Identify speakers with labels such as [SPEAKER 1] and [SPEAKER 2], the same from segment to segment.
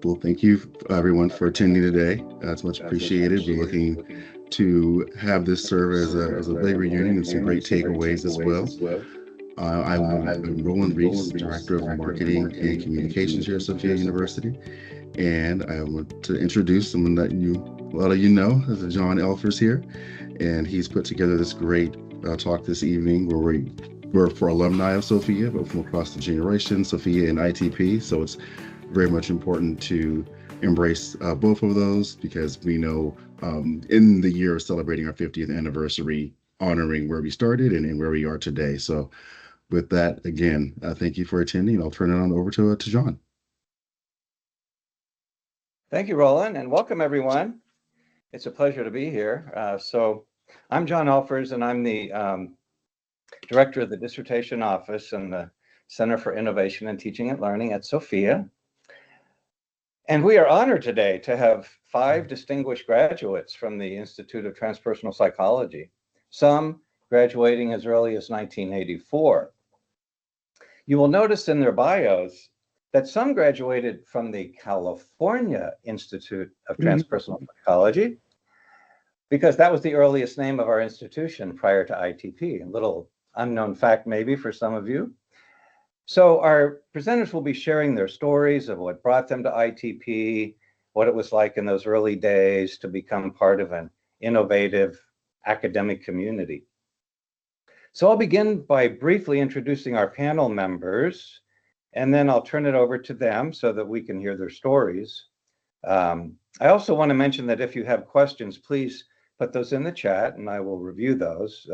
[SPEAKER 1] Well, thank you everyone for attending today. It's much appreciated. We're looking to have this serve as a big reunion and some great takeaways as well. I'm Roland Reese, Director of Marketing and Communications here at Sofia University. And I want to introduce someone that a lot of you know, is John Elfers here. And he's put together this great talk this evening where we're for alumni of Sofia, but from across the generation, Sofia and ITP. So it's very much important to embrace both of those because we know in the year of celebrating our 50th anniversary, honoring where we started and where we are today. So with that, again, thank you for attending. I'll turn it on over to John.
[SPEAKER 2] Thank you, Roland, and welcome everyone. It's a pleasure to be here. So I'm John Elfers, and I'm the Director of the Dissertation Office and the Center for Innovation and Teaching and Learning at Sofia. And we are honored today to have 5 distinguished graduates from the Institute of Transpersonal Psychology, some graduating as early as 1984. You will notice in their bios that some graduated from the California Institute of Transpersonal Psychology, because that was the earliest name of our institution prior to ITP, a little unknown fact maybe for some of you. So our presenters will be sharing their stories of what brought them to ITP, what it was like in those early days to become part of an innovative academic community. So I'll begin by briefly introducing our panel members, and then I'll turn it over to them so that we can hear their stories. I also want to mention that if you have questions, please put those in the chat and I will review those.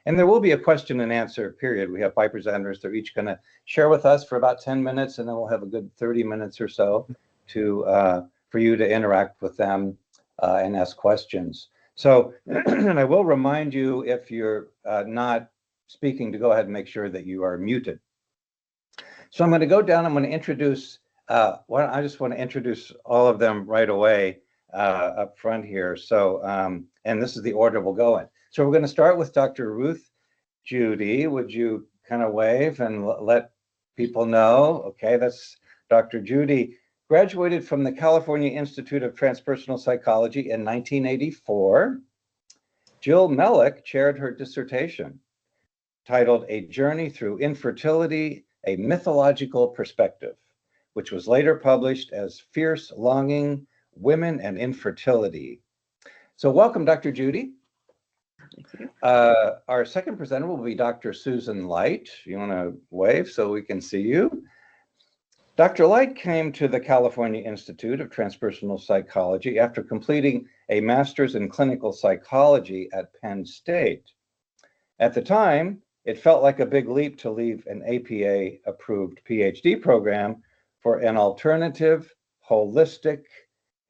[SPEAKER 2] And there will be a question and answer period. We have 5 presenters. They're each going to share with us for about 10 minutes, and then we'll have a good 30 minutes or so for you to interact with them and ask questions. So, and I will remind you, if you're not speaking, to go ahead and make sure that you are muted. So I'm going to go down. I'm going to introduce, I just want to introduce all of them right away up front here. So, and this is the order we'll go in. So we're going to start with Dr. Ruth Judy. Would you kind of wave and let people know? Okay, that's Dr. Judy. Graduated from the California Institute of Transpersonal Psychology in 1984. Jill Mellick chaired her dissertation titled A Journey Through Infertility, a Mythological Perspective, which was later published as Fierce Longing, Women and Infertility. So welcome, Dr. Judy.
[SPEAKER 3] Thank you.
[SPEAKER 2] Our second presenter will be Dr. Susan Light. You want to wave so we can see you? Dr. Light came to the California Institute of Transpersonal Psychology after completing a master's in clinical psychology at Penn State. At the time, it felt like a big leap to leave an APA-approved PhD program for an alternative, holistic,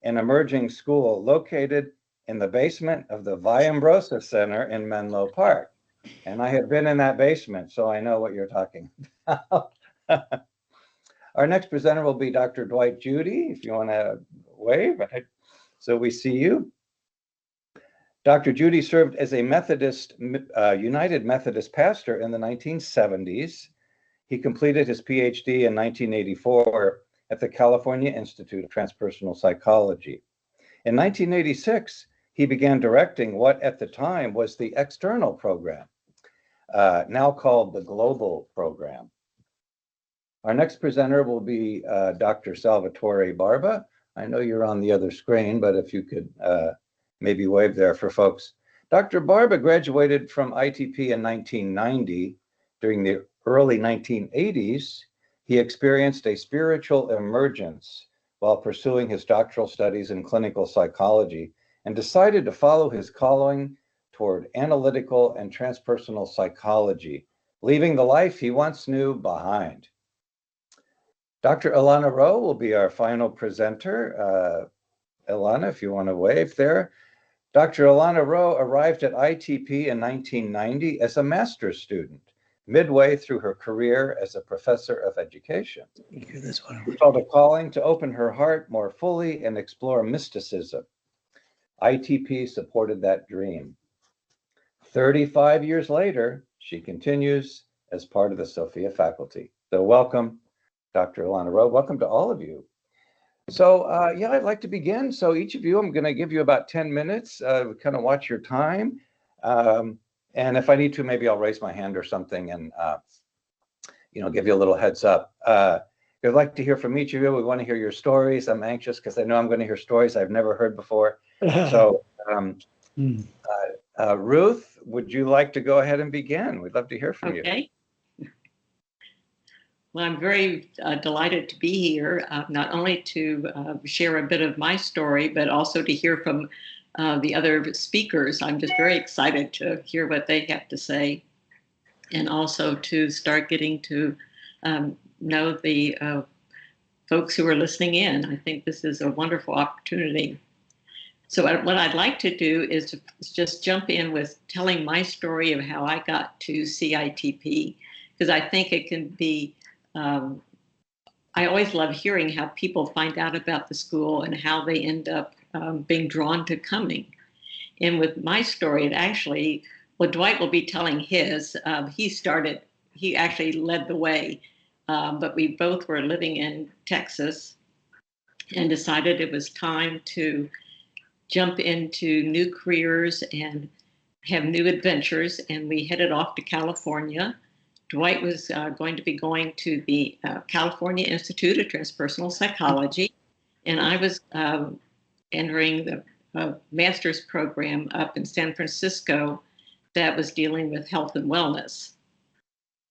[SPEAKER 2] and emerging school located in the basement of the Viambrosa Center in Menlo Park. And I have been in that basement, so I know what you're talking about. Our next presenter will be Dr. Dwight Judy, if you want to wave, so we see you. Dr. Judy served as a United Methodist pastor in the 1970s. He completed his PhD in 1984 at the California Institute of Transpersonal Psychology. In 1986, he began directing what at the time was the external program, now called the Global Program. Our next presenter will be Dr. Salvatore Barba. I know you're on the other screen, but if you could maybe wave there for folks. Dr. Barba graduated from ITP in 1990. During the early 1980s, he experienced a spiritual emergence while pursuing his doctoral studies in clinical psychology and decided to follow his calling toward analytical and transpersonal psychology, leaving the life he once knew behind. Dr. Ilana Rowe will be our final presenter. Ilana, if you want to wave there. Dr. Ilana Rowe arrived at ITP in 1990 as a master's student, midway through her career as a professor of education. She felt a calling to open her heart more fully and explore mysticism. ITP supported that dream. 35 years later, she continues as part of the Sofia faculty. So welcome, Dr. Ilana Rowe. Welcome to all of you. So, yeah, I'd like to begin. So each of you, I'm going to give you about 10 minutes, kind of watch your time. And if I need to, maybe I'll raise my hand or something and, give you a little heads up. We'd like to hear from each of you. We want to hear your stories. I'm anxious because I know I'm going to hear stories I've never heard before. So, Ruth, would you like to go ahead and begin? We'd love to hear from you.
[SPEAKER 3] Okay. Well, I'm very delighted to be here, not only to share a bit of my story, but also to hear from the other speakers. I'm just very excited to hear what they have to say, and also to start getting to know the folks who are listening in. I think this is a wonderful opportunity. So what I'd like to do is to just jump in with telling my story of how I got to CITP, because I think it can be, I always love hearing how people find out about the school and how they end up being drawn to coming. And with my story, it actually, well, Dwight will be telling his, he actually led the way, but we both were living in Texas and decided it was time to jump into new careers and have new adventures. And we headed off to California. Dwight was going to be going to the California Institute of Transpersonal Psychology, and I was entering the master's program up in San Francisco that was dealing with health and wellness.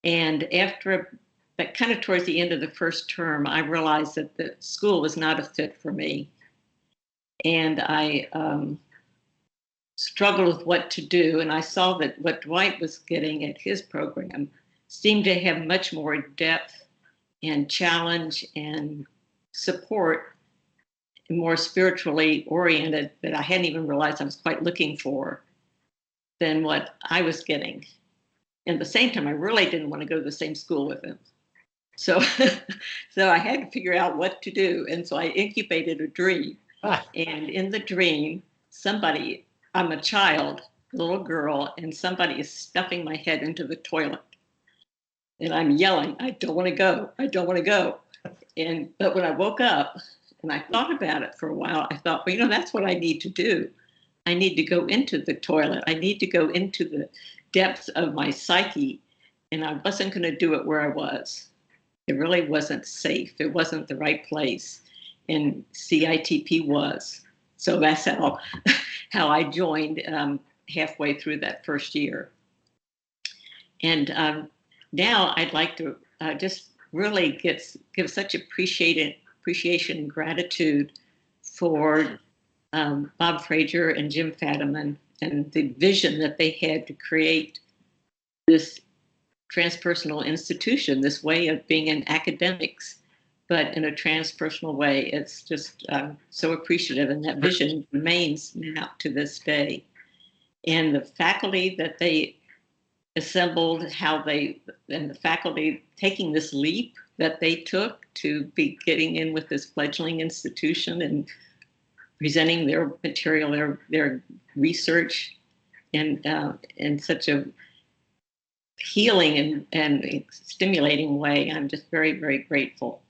[SPEAKER 3] And but kind of towards the end of the first term, I realized that the school was not a fit for me. And I struggled with what to do. And I saw that what Dwight was getting at his program seemed to have much more depth and challenge and support, and more spiritually oriented, that I hadn't even realized I was quite looking for, than what I was getting. And at the same time, I really didn't want to go to the same school with him. So, so I had to figure out what to do. And so I incubated a dream. And in the dream, I'm a child, a little girl, and somebody is stuffing my head into the toilet. And I'm yelling, I don't want to go. I don't want to go. But when I woke up and I thought about it for a while, I thought, well, that's what I need to do. I need to go into the toilet. I need to go into the depths of my psyche. And I wasn't going to do it where I was. It really wasn't safe. It wasn't the right place. And CITP was. So that's how I joined halfway through that first year. And now I'd like to just really give such appreciation and gratitude for Bob Frazier and Jim Fadiman and the vision that they had to create this transpersonal institution, this way of being in academics, but in a transpersonal way. It's just so appreciative, and that vision remains now to this day. And the faculty that they assembled, and the faculty taking this leap that they took to be getting in with this fledgling institution and presenting their material, their research in such a healing and stimulating way. I'm just very, very grateful.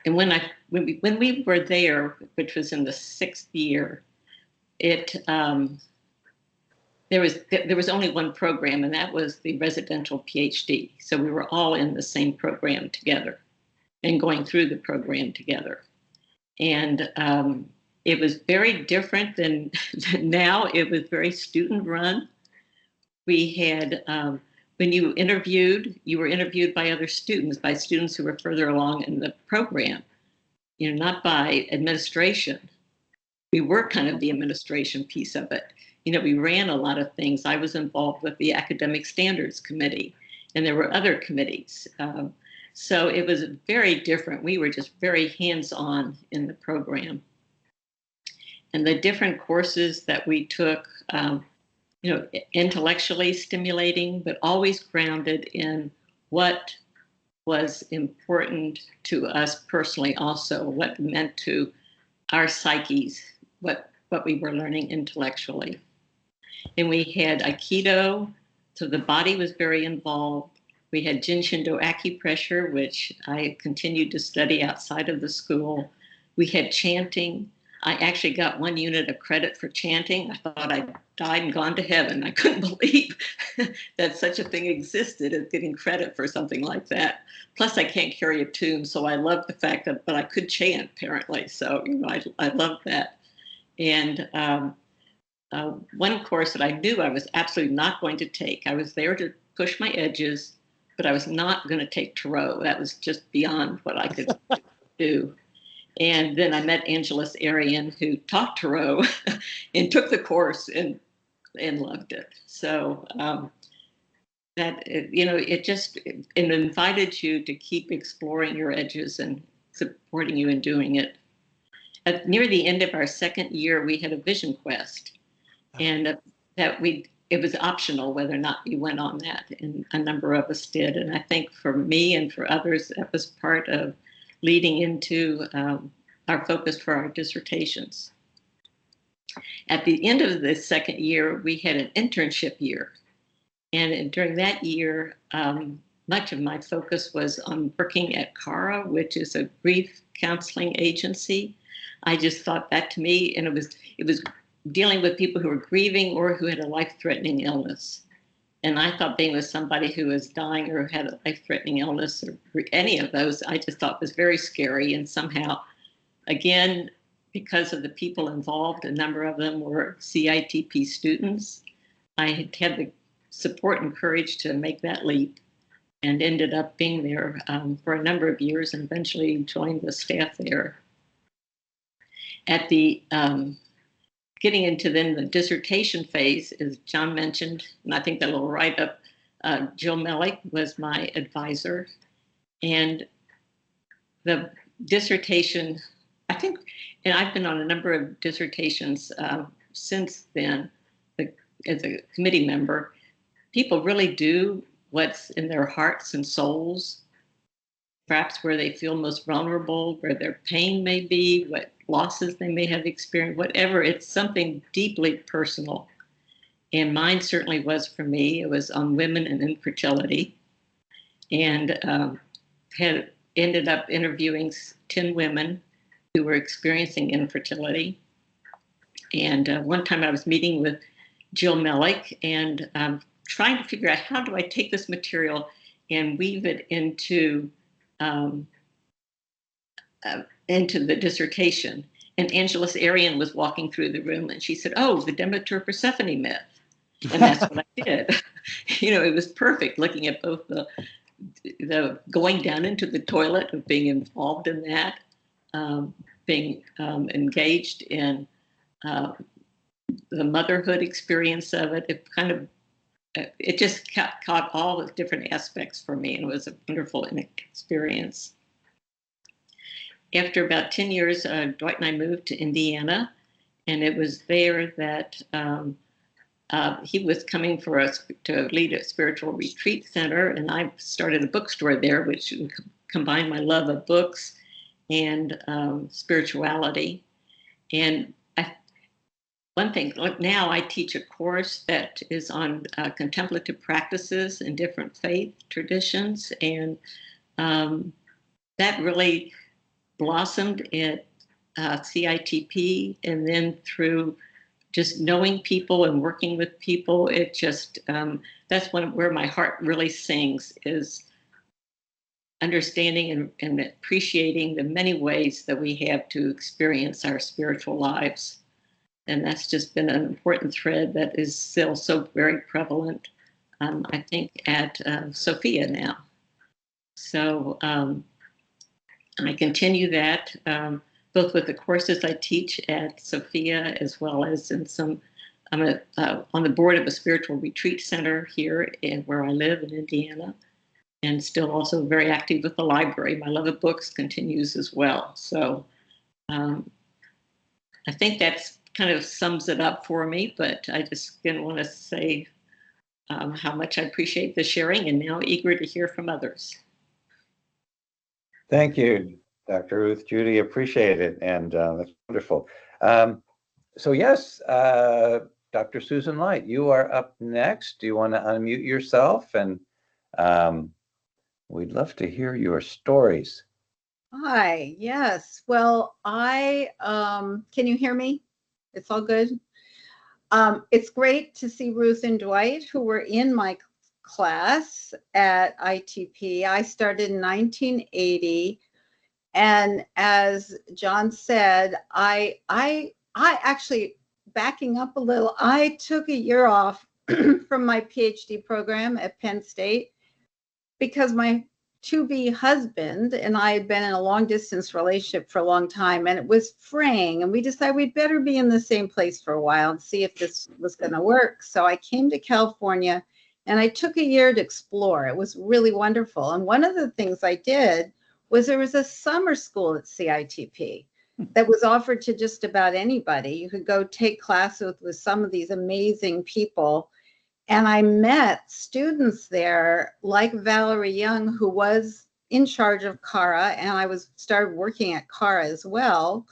[SPEAKER 3] And when we were there, which was in the 6th year, there was only one program, and that was the residential PhD. So we were all in the same program together and going through the program together. And it was very different than now. It was very student run. We had, when you were interviewed by other students, by students who were further along in the program, not by administration. We were kind of the administration piece of it. We ran a lot of things. I was involved with the Academic Standards Committee, and there were other committees. So it was very different. We were just very hands-on in the program. And the different courses that we took, intellectually stimulating, but always grounded in what was important to us personally also, what meant to our psyches, what we were learning intellectually. And we had Aikido, so the body was very involved. We had Jinshindo acupressure, which I continued to study outside of the school. We had chanting. I actually got 1 unit of credit for chanting. I thought I died and gone to heaven. I couldn't believe that such a thing existed, of getting credit for something like that. Plus, I can't carry a tune, so I love the fact that, but I could chant apparently. So I love that. And one course that I knew I was absolutely not going to take. I was there to push my edges, but I was not going to take Tarot. That was just beyond what I could do. And then I met Angeles Arian, who taught Tarot and took the course and loved it. So that, it just invited you to keep exploring your edges and supporting you in doing it. Near the end of our second year, we had a vision quest, and it was optional whether or not you went on that, and a number of us did. And I think for me and for others, that was part of leading into our focus for our dissertations. At the end of the second year, we had an internship year. And during that year, much of my focus was on working at CARA, which is a grief counseling agency. I just thought that to me, and it was dealing with people who were grieving or who had a life-threatening illness. And I thought being with somebody who was dying or had a life-threatening illness or any of those, I just thought was very scary. And somehow, again, because of the people involved, a number of them were CITP students, I had the support and courage to make that leap, and ended up being there for a number of years, and eventually joined the staff there. At the getting into then the dissertation phase, as John mentioned, and I think that little write-up, Jill Mellick was my advisor. And the dissertation, I think, and I've been on a number of dissertations since then, as a committee member. People really do what's in their hearts and souls, perhaps where they feel most vulnerable, where their pain may be, what losses they may have experienced, whatever. It's something deeply personal. And mine certainly was for me. It was on women and infertility. And had ended up interviewing 10 women who were experiencing infertility. And one time I was meeting with Jill Mellick and trying to figure out, how do I take this material and weave it into the dissertation. And Angeles Arian was walking through the room, and she said, "Oh, the Demeter-Persephone myth." And that's what I did. It was perfect, looking at both the going down into the toilet, of being involved in that, being engaged in the motherhood experience of it. It just caught all the different aspects for me, and it was a wonderful experience. After about 10 years, Dwight and I moved to Indiana, and it was there that he was coming for us to lead a spiritual retreat center, and I started a bookstore there, which combined my love of books and spirituality. And one thing, now I teach a course that is on contemplative practices in different faith traditions, and that really blossomed at CITP, and then through just knowing people and working with people. It just, that's where my heart really sings, is understanding and appreciating the many ways that we have to experience our spiritual lives. And that's just been an important thread that is still so very prevalent, I think, at Sofia now. So I continue that both with the courses I teach at Sofia, as well as in I'm on the board of a spiritual retreat center here where I live in Indiana, and still also very active with the library. My love of books continues as well. So I think that's kind of sums it up for me, but I just didn't want to say how much I appreciate the sharing, and now eager to hear from others.
[SPEAKER 2] Thank you, Dr. Ruth Judy, appreciate it, and that's wonderful. So yes, Dr. Susan Light, you are up next. Do you want to unmute yourself and We'd love to hear your stories.
[SPEAKER 4] Hi, yes. Well, can you hear me? It's all good. It's great to see Ruth and Dwight, who were in my class at ITP. I started in 1980. And as John said, I actually, backing up a little, I took a year off from my PhD program at Penn State because my to-be husband and I had been in a long distance relationship for a long time, and it was fraying, and we decided we'd better be in the same place for a while and see if this was going to work. So I came to California and I took a year to explore. It was really wonderful. And one of the things I did was there was a summer school at CITP that was offered to just about anybody. You could go take classes with some of these amazing people. And I met students there like Valerie Young, who was in charge of CARA, and I started working at CARA as well,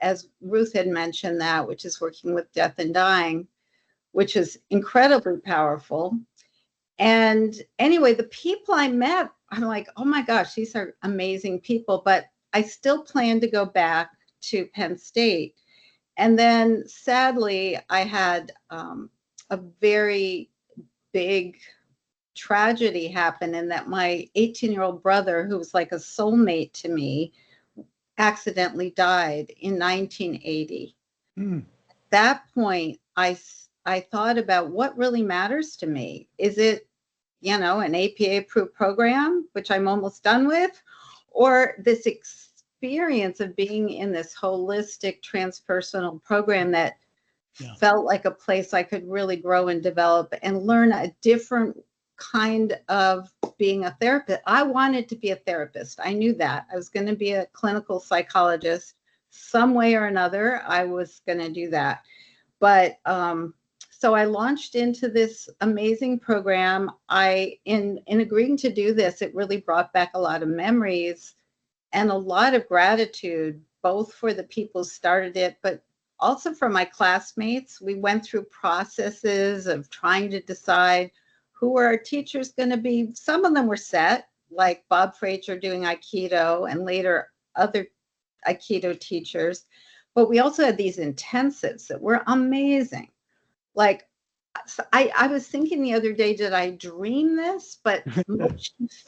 [SPEAKER 4] as Ruth had mentioned that, which is working with death and dying, which is incredibly powerful. And anyway, the people I met, I'm like, oh my gosh, these are amazing people, but I still plan to go back to Penn State. And then sadly, I had a very big tragedy happened in that my 18-year-old brother, who was like a soulmate to me, accidentally died in 1980. At that point, I thought about what really matters to me. Is it, an APA approved program, which I'm almost done with, or this experience of being in this holistic transpersonal program that felt like a place I could really grow and develop and learn a different kind of being a therapist. I wanted to be a therapist. I knew that. I was going to be a clinical psychologist. Some way or another, I was going to do that. But so I launched into this amazing program. In agreeing to do this, it really brought back a lot of memories and a lot of gratitude, both for the people who started it, but also for my classmates. We went through processes of trying to decide who were our teachers going to be. Some of them were set, like Bob Frazier doing Aikido and later other Aikido teachers. But we also had these intensives that were amazing. Like, I was thinking the other day, did I dream this? But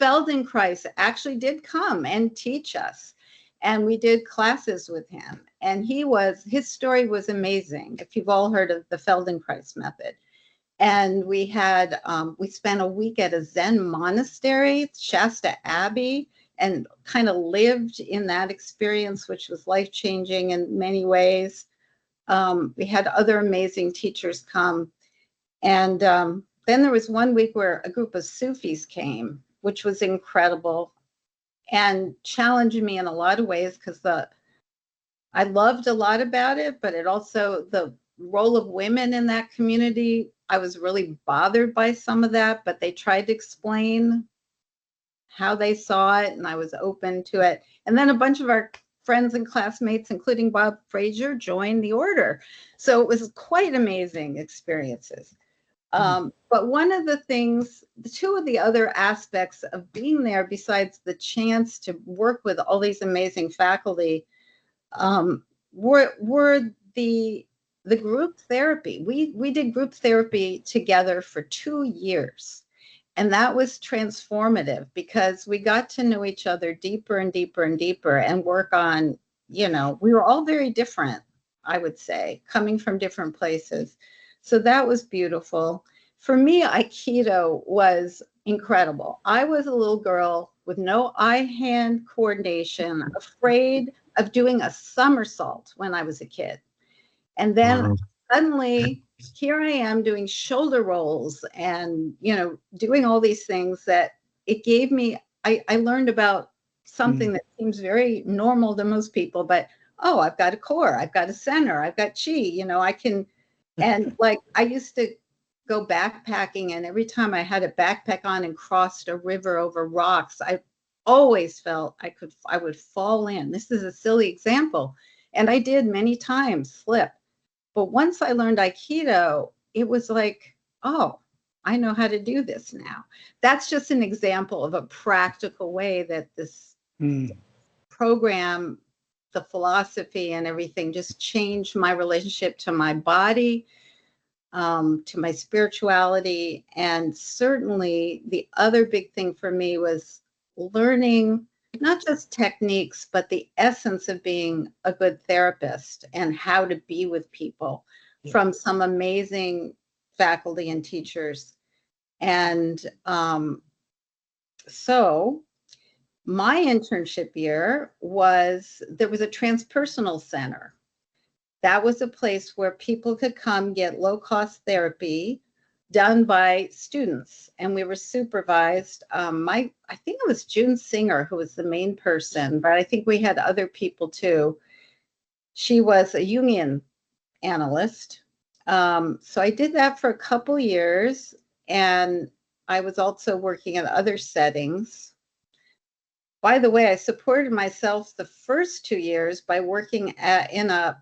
[SPEAKER 4] Feldenkrais actually did come and teach us. And we did classes with him. And his story was amazing, if you've all heard of the Feldenkrais method. And we spent a week at a Zen monastery, Shasta Abbey, and kind of lived in that experience, which was life-changing in many ways. We had other amazing teachers come. And then there was one week where a group of Sufis came, which was incredible and challenged me in a lot of ways because I loved a lot about it, but it also, the role of women in that community, I was really bothered by some of that, but they tried to explain how they saw it, and I was open to it. And then a bunch of our friends and classmates, including Bob Frazier, joined the order. So it was quite amazing experiences. But one of the things, two of the other aspects of being there, besides the chance to work with all these amazing faculty, were the group therapy. We did group therapy together for 2 years. And that was transformative because we got to know each other deeper and deeper and deeper and work on, we were all very different, I would say, coming from different places. So that was beautiful. For me, Aikido was incredible. I was a little girl with no eye-hand coordination, afraid of doing a somersault when I was a kid. And then suddenly, here I am doing shoulder rolls and, doing all these things that it gave me. I learned about something that seems very normal to most people, but, oh, I've got a core, I've got a center, I've got chi, I can, and like I used to go backpacking, and every time I had a backpack on and crossed a river over rocks, I always felt I would fall in. This is a silly example. And I did many times slip. But once I learned Aikido, it was like, oh, I know how to do this now. That's just an example of a practical way that this program, the philosophy and everything, just changed my relationship to my body, to my spirituality. And certainly the other big thing for me was learning not just techniques, but the essence of being a good therapist and how to be with people from some amazing faculty and teachers. And so my internship year there was a transpersonal center. That was a place where people could come get low-cost therapy done by students, and we were supervised. I think it was June Singer who was the main person, but I think we had other people too. She was a Jungian analyst. So I did that for a couple years, and I was also working in other settings. By the way, I supported myself the first 2 years by working in a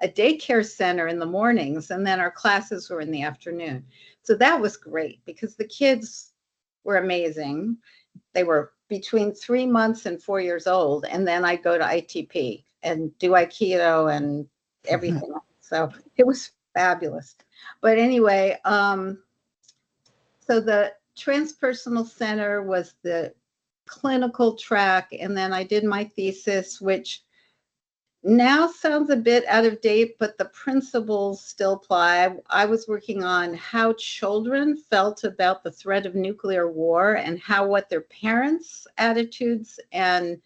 [SPEAKER 4] daycare center in the mornings, and then our classes were in the afternoon. So that was great because the kids were amazing. They were between 3 months and 4 years old. And then I go to ITP and do Aikido and everything. So it was fabulous. But anyway, so the Transpersonal Center was the clinical track. And then I did my thesis, which now sounds a bit out of date, but the principles still apply. I was working on how children felt about the threat of nuclear war and how what their parents' attitudes and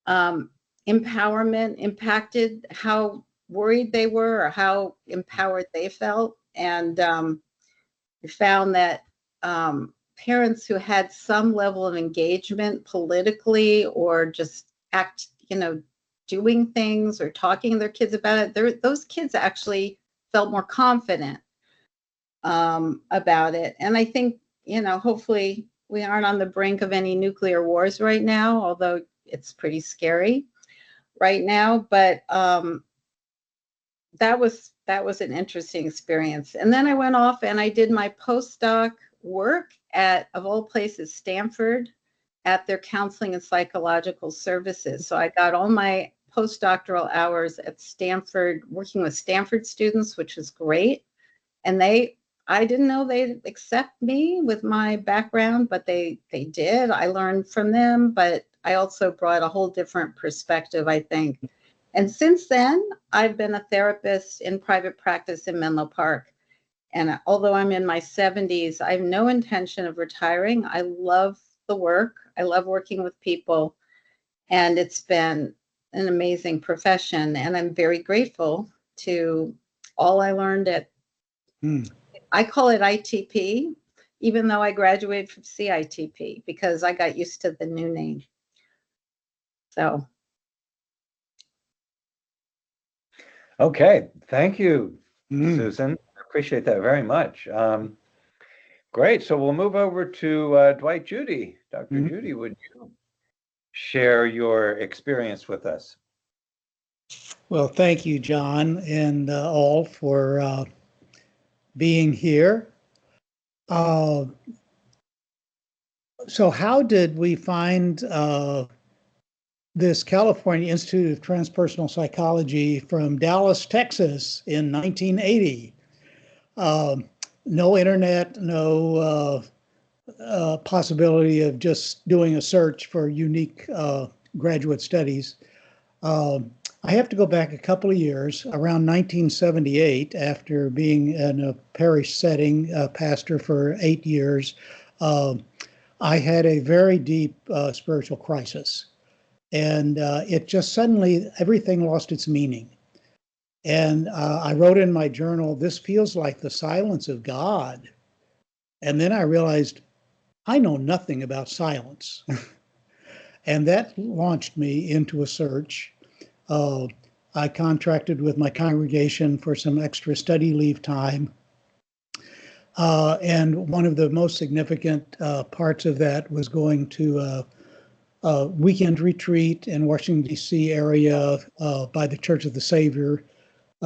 [SPEAKER 4] empowerment impacted how worried they were or how empowered they felt. And we found that parents who had some level of engagement politically or just doing things or talking to their kids about it, those kids actually felt more confident about it. And I think, hopefully we aren't on the brink of any nuclear wars right now, although it's pretty scary right now. But that was an interesting experience. And then I went off and I did my postdoc work at, of all places, Stanford, at their counseling and psychological services. So I got all my postdoctoral hours at Stanford, working with Stanford students, which was great. And I didn't know they'd accept me with my background, but they did. I learned from them, but I also brought a whole different perspective, I think. And since then, I've been a therapist in private practice in Menlo Park. And although I'm in my 70s, I have no intention of retiring. I love the work. I love working with people. And it's been an amazing profession. And I'm very grateful to all I learned at, I call it ITP, even though I graduated from CITP, because I got used to the new name. So.
[SPEAKER 2] Okay, thank you, Susan. I appreciate that very much. Great, so we'll move over to Dwight Judy. Dr. Judy, would you share your experience with us?
[SPEAKER 5] Well, thank you, John, and all for being here. So how did we find this California Institute of Transpersonal Psychology from Dallas, Texas in 1980? No internet, no possibility of just doing a search for unique graduate studies. I have to go back a couple of years, around 1978, after being in a parish setting, pastor for 8 years. I had a very deep spiritual crisis. And it just suddenly, everything lost its meaning. And I wrote in my journal, this feels like the silence of God. And then I realized I know nothing about silence. And that launched me into a search. I contracted with my congregation for some extra study leave time. And one of the most significant parts of that was going to a weekend retreat in Washington, D.C. area by the Church of the Savior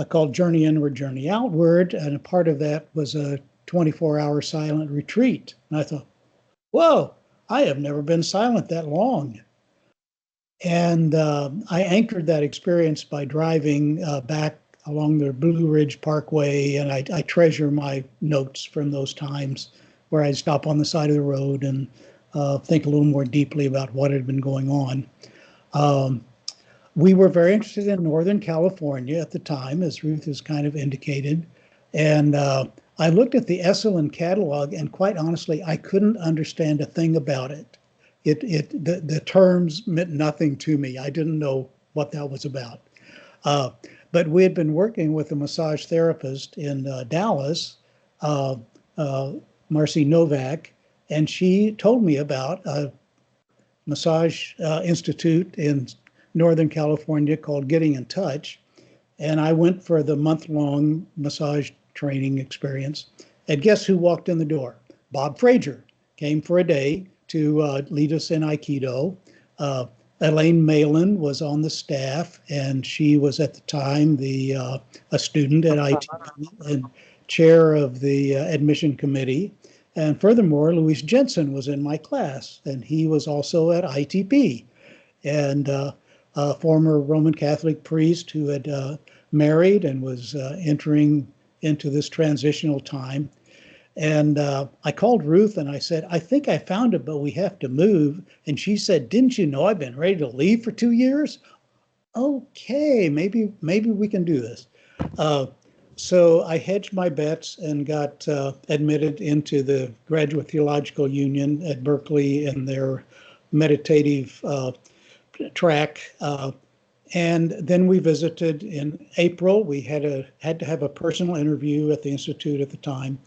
[SPEAKER 5] called Journey Inward, Journey Outward. And a part of that was a 24-hour silent retreat. And I thought, whoa, I have never been silent that long. And I anchored that experience by driving back along the Blue Ridge Parkway, and I treasure my notes from those times where I'd stop on the side of the road and think a little more deeply about what had been going on. We were very interested in Northern California at the time, as Ruth has kind of indicated, and I looked at the Esalen catalog, and quite honestly, I couldn't understand a thing about it. The terms meant nothing to me. I didn't know what that was about. But we had been working with a massage therapist in Dallas, Marcy Novak, and she told me about a massage institute in Northern California called Getting in Touch. And I went for the month-long massage training experience. And guess who walked in the door? Bob Frazier came for a day to lead us in Aikido. Elaine Malin was on the staff, and she was at the time a student at ITP and chair of the admission committee. And furthermore, Luis Jensen was in my class, and he was also at ITP. And a former Roman Catholic priest who had married and was entering into this transitional time. And I called Ruth and I said, I think I found it, but we have to move. And she said, didn't you know I've been ready to leave for 2 years? Okay, maybe we can do this. So I hedged my bets and got admitted into the Graduate Theological Union at Berkeley in their meditative track. And then we visited in April. We had to have a personal interview at the Institute at the time.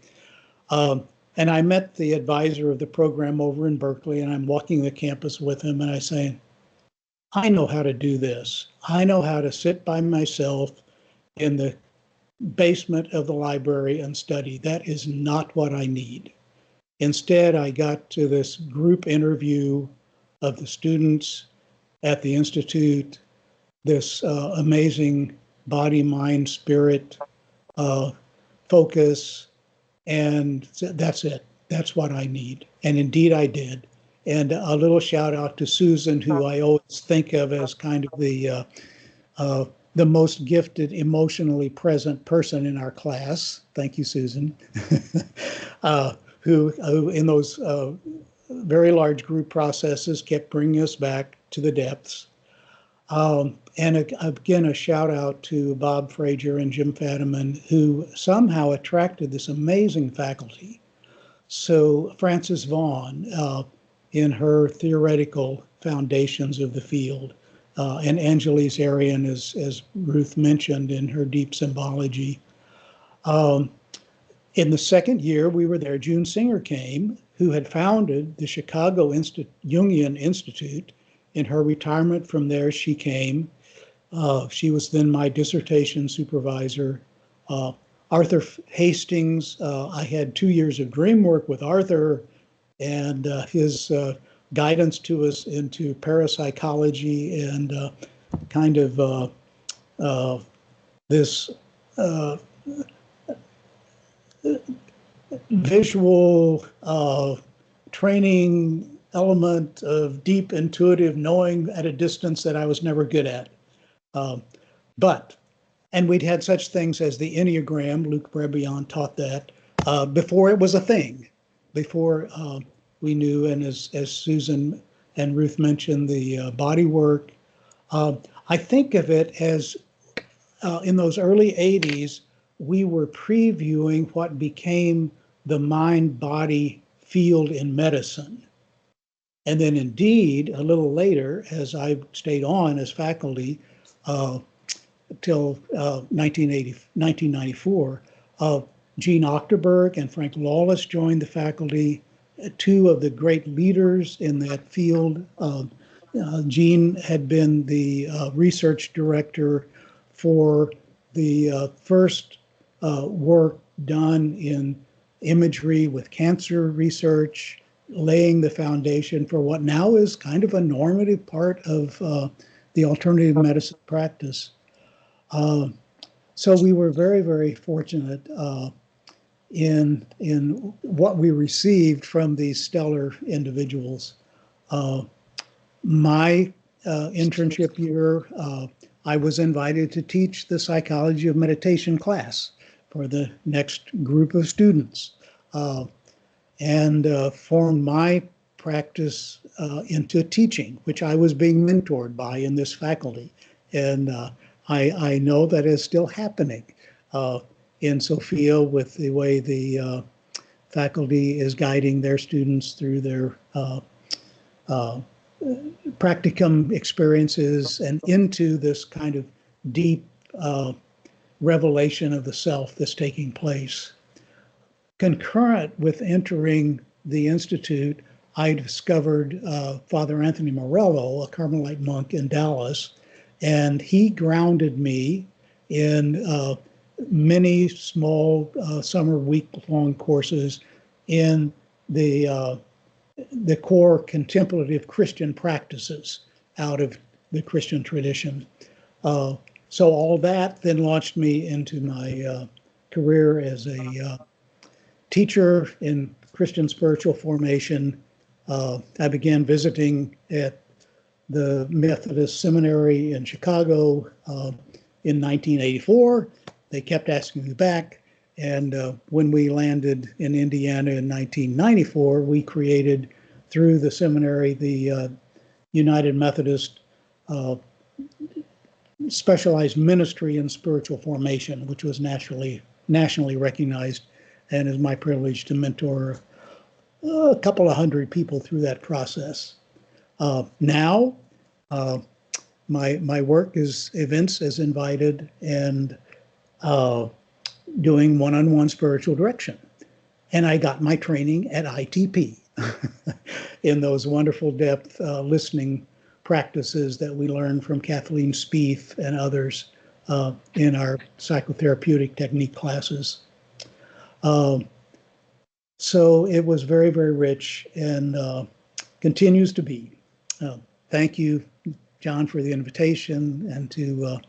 [SPEAKER 5] And I met the advisor of the program over in Berkeley, and I'm walking the campus with him, and I say, I know how to do this. I know how to sit by myself in the basement of the library and study. That is not what I need. Instead, I got to this group interview of the students at the Institute, this amazing body, mind, spirit focus, and that's it. That's what I need. And indeed I did. And a little shout out to Susan, who I always think of as kind of the most gifted, emotionally present person in our class. Thank you, Susan. Who in those very large group processes kept bringing us back to the depths. And again, a shout out to Bob Frazier and Jim Fadiman, who somehow attracted this amazing faculty. So Frances Vaughan, in her theoretical foundations of the field, and Angelise Arian, as Ruth mentioned, in her deep symbology. In the second year we were there, June Singer came, who had founded the Chicago Jungian Institute. In her retirement from there, she came. She was then my dissertation supervisor. Arthur Hastings, I had 2 years of dream work with Arthur, and his guidance to us into parapsychology and kind of this visual training element of deep intuitive knowing at a distance that I was never good at. And we'd had such things as the Enneagram. Luc Brebillon taught that before it was a thing, before we knew, and as Susan and Ruth mentioned, the body work. I think of it as in those early 80s, we were previewing what became the mind-body field in medicine. And then indeed, a little later, as I stayed on as faculty till 1994, Gene Ochterberg and Frank Lawless joined the faculty, two of the great leaders in that field. Gene had been the research director for the first work done in imagery with cancer research, laying the foundation for what now is kind of a normative part of the alternative medicine practice. So we were very, very fortunate in what we received from these stellar individuals. My internship year, I was invited to teach the psychology of meditation class for the next group of students, and formed my practice into teaching, which I was being mentored by in this faculty. And I know that is still happening in Sofia with the way the faculty is guiding their students through their practicum experiences and into this kind of deep revelation of the self that's taking place. Concurrent with entering the Institute, I discovered Father Anthony Morello, a Carmelite monk in Dallas, and he grounded me in many small summer week-long courses in the core contemplative Christian practices out of the Christian tradition. So all that then launched me into my career as a teacher in Christian spiritual formation. I began visiting at the Methodist Seminary in Chicago in 1984. They kept asking me back. And when we landed in Indiana in 1994, we created, through the seminary, the United Methodist Specialized Ministry in Spiritual Formation, which was nationally recognized, and is my privilege to mentor a couple of hundred people through that process. Now, my work is events as invited and doing one-on-one spiritual direction. And I got my training at ITP in those wonderful depth listening practices that we learned from Kathleen Spieth and others in our psychotherapeutic technique classes. So it was very, very rich and continues to be. Thank you, John, for the invitation, and to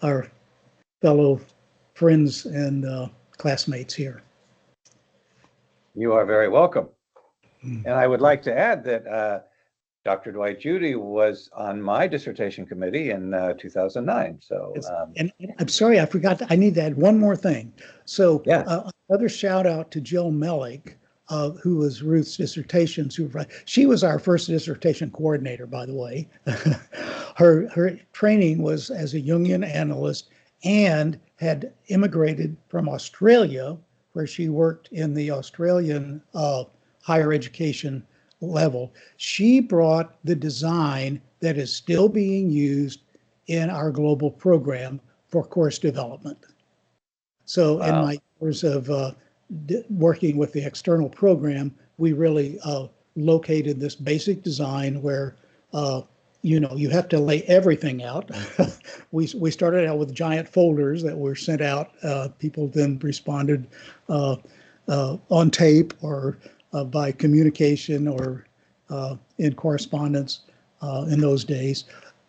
[SPEAKER 5] our fellow friends and classmates here.
[SPEAKER 2] You are very welcome. And I would like to add that Dr. Dwight Judy was on my dissertation committee in 2009. So,
[SPEAKER 5] and I'm sorry, I forgot. I need to add one more thing. So,
[SPEAKER 2] yeah.
[SPEAKER 5] Another shout out to Jill Mellick, who was Ruth's dissertation supervisor. She was our first dissertation coordinator, by the way. Her training was as a Jungian analyst and had immigrated from Australia, where she worked in the Australian higher education level. She brought the design that is still being used in our global program for course development. So in my years of working with the external program, we really located this basic design where you have to lay everything out. We started out with giant folders that were sent out. People then responded on tape or by communication or in correspondence in those days.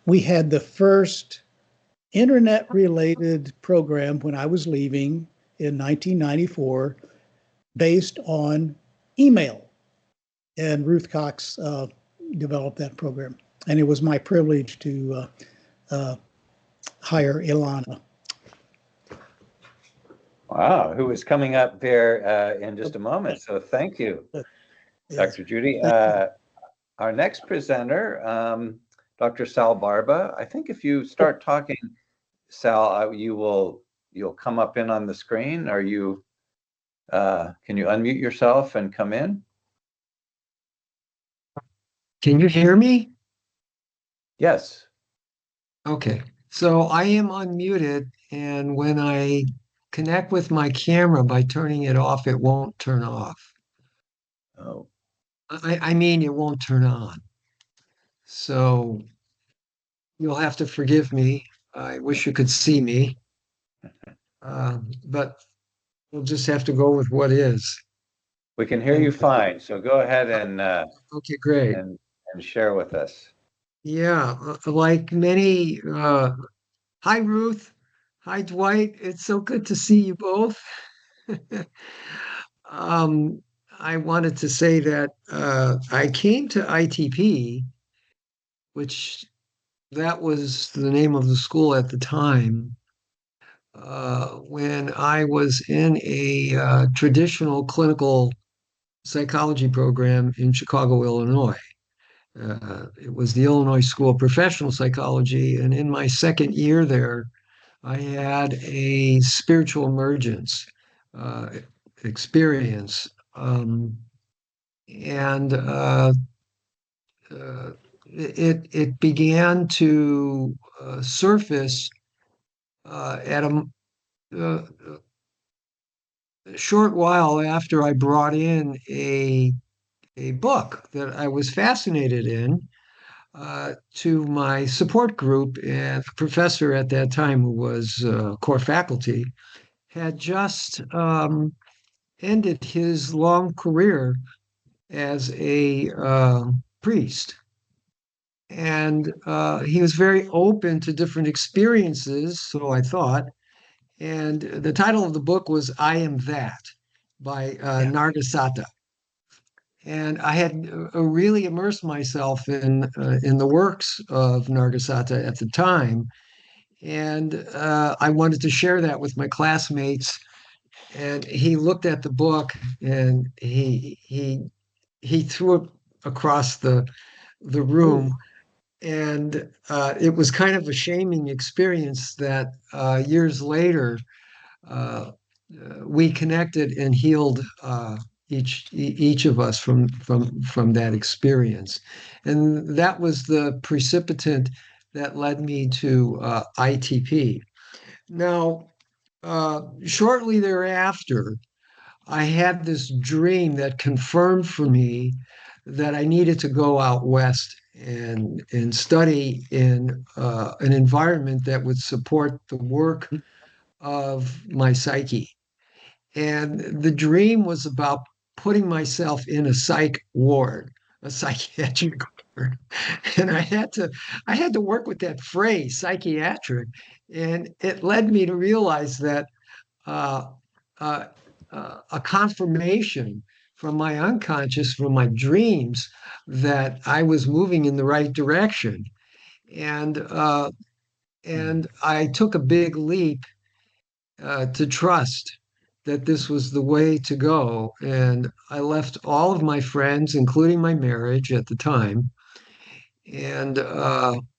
[SPEAKER 5] We had the first internet-related program when I was leaving in 1994 based on email. And Ruth Cox developed that program. And it was my privilege to hire Ilana.
[SPEAKER 2] Wow, who is coming up there in just a moment. So thank you, Dr. Judy. Our next presenter, Dr. Sal Barba. I think if you start talking, Sal, you'll come up in on the screen. Are you? Can you unmute yourself and come in?
[SPEAKER 6] Can you hear me?
[SPEAKER 2] Yes.
[SPEAKER 6] Okay, so I am unmuted, and when I connect with my camera by turning it off, it won't turn off.
[SPEAKER 2] Oh.
[SPEAKER 6] I mean, it won't turn on. So you'll have to forgive me. I wish you could see me, but we'll just have to go with what is.
[SPEAKER 2] We can hear you fine. So go ahead and
[SPEAKER 6] okay, great.
[SPEAKER 2] And share with us.
[SPEAKER 6] Yeah, like many. Hi, Ruth. Hi, Dwight. It's so good to see you both. I wanted to say that I came to ITP, which that was the name of the school at the time, when I was in a traditional clinical psychology program in Chicago, Illinois. It was the Illinois School of Professional Psychology. And in my second year there, I had a spiritual emergence experience. And it began to surface at uh, a short while after I brought in a book that I was fascinated in to my support group, and the professor at that time, who was core faculty, had just ended his long career as a priest. And he was very open to different experiences, so I thought. And the title of the book was I Am That by Nargasata. And I had really immersed myself in the works of Nargasata at the time. And I wanted to share that with my classmates. And he looked at the book and he threw it across the room. And it was kind of a shaming experience that years later we connected and healed each of us from that experience, and that was the precipitant that led me to ITP. Now, shortly thereafter, I had this dream that confirmed for me that I needed to go out west and study in an environment that would support the work of my psyche. And the dream was about putting myself in a psych ward, a psychiatric ward. And I had to work with that phrase, psychiatric. And it led me to realize that uh, uh, a confirmation from my unconscious, from my dreams, that I was moving in the right direction. And and I took a big leap to trust that this was the way to go. And I left all of my friends, including my marriage at the time, and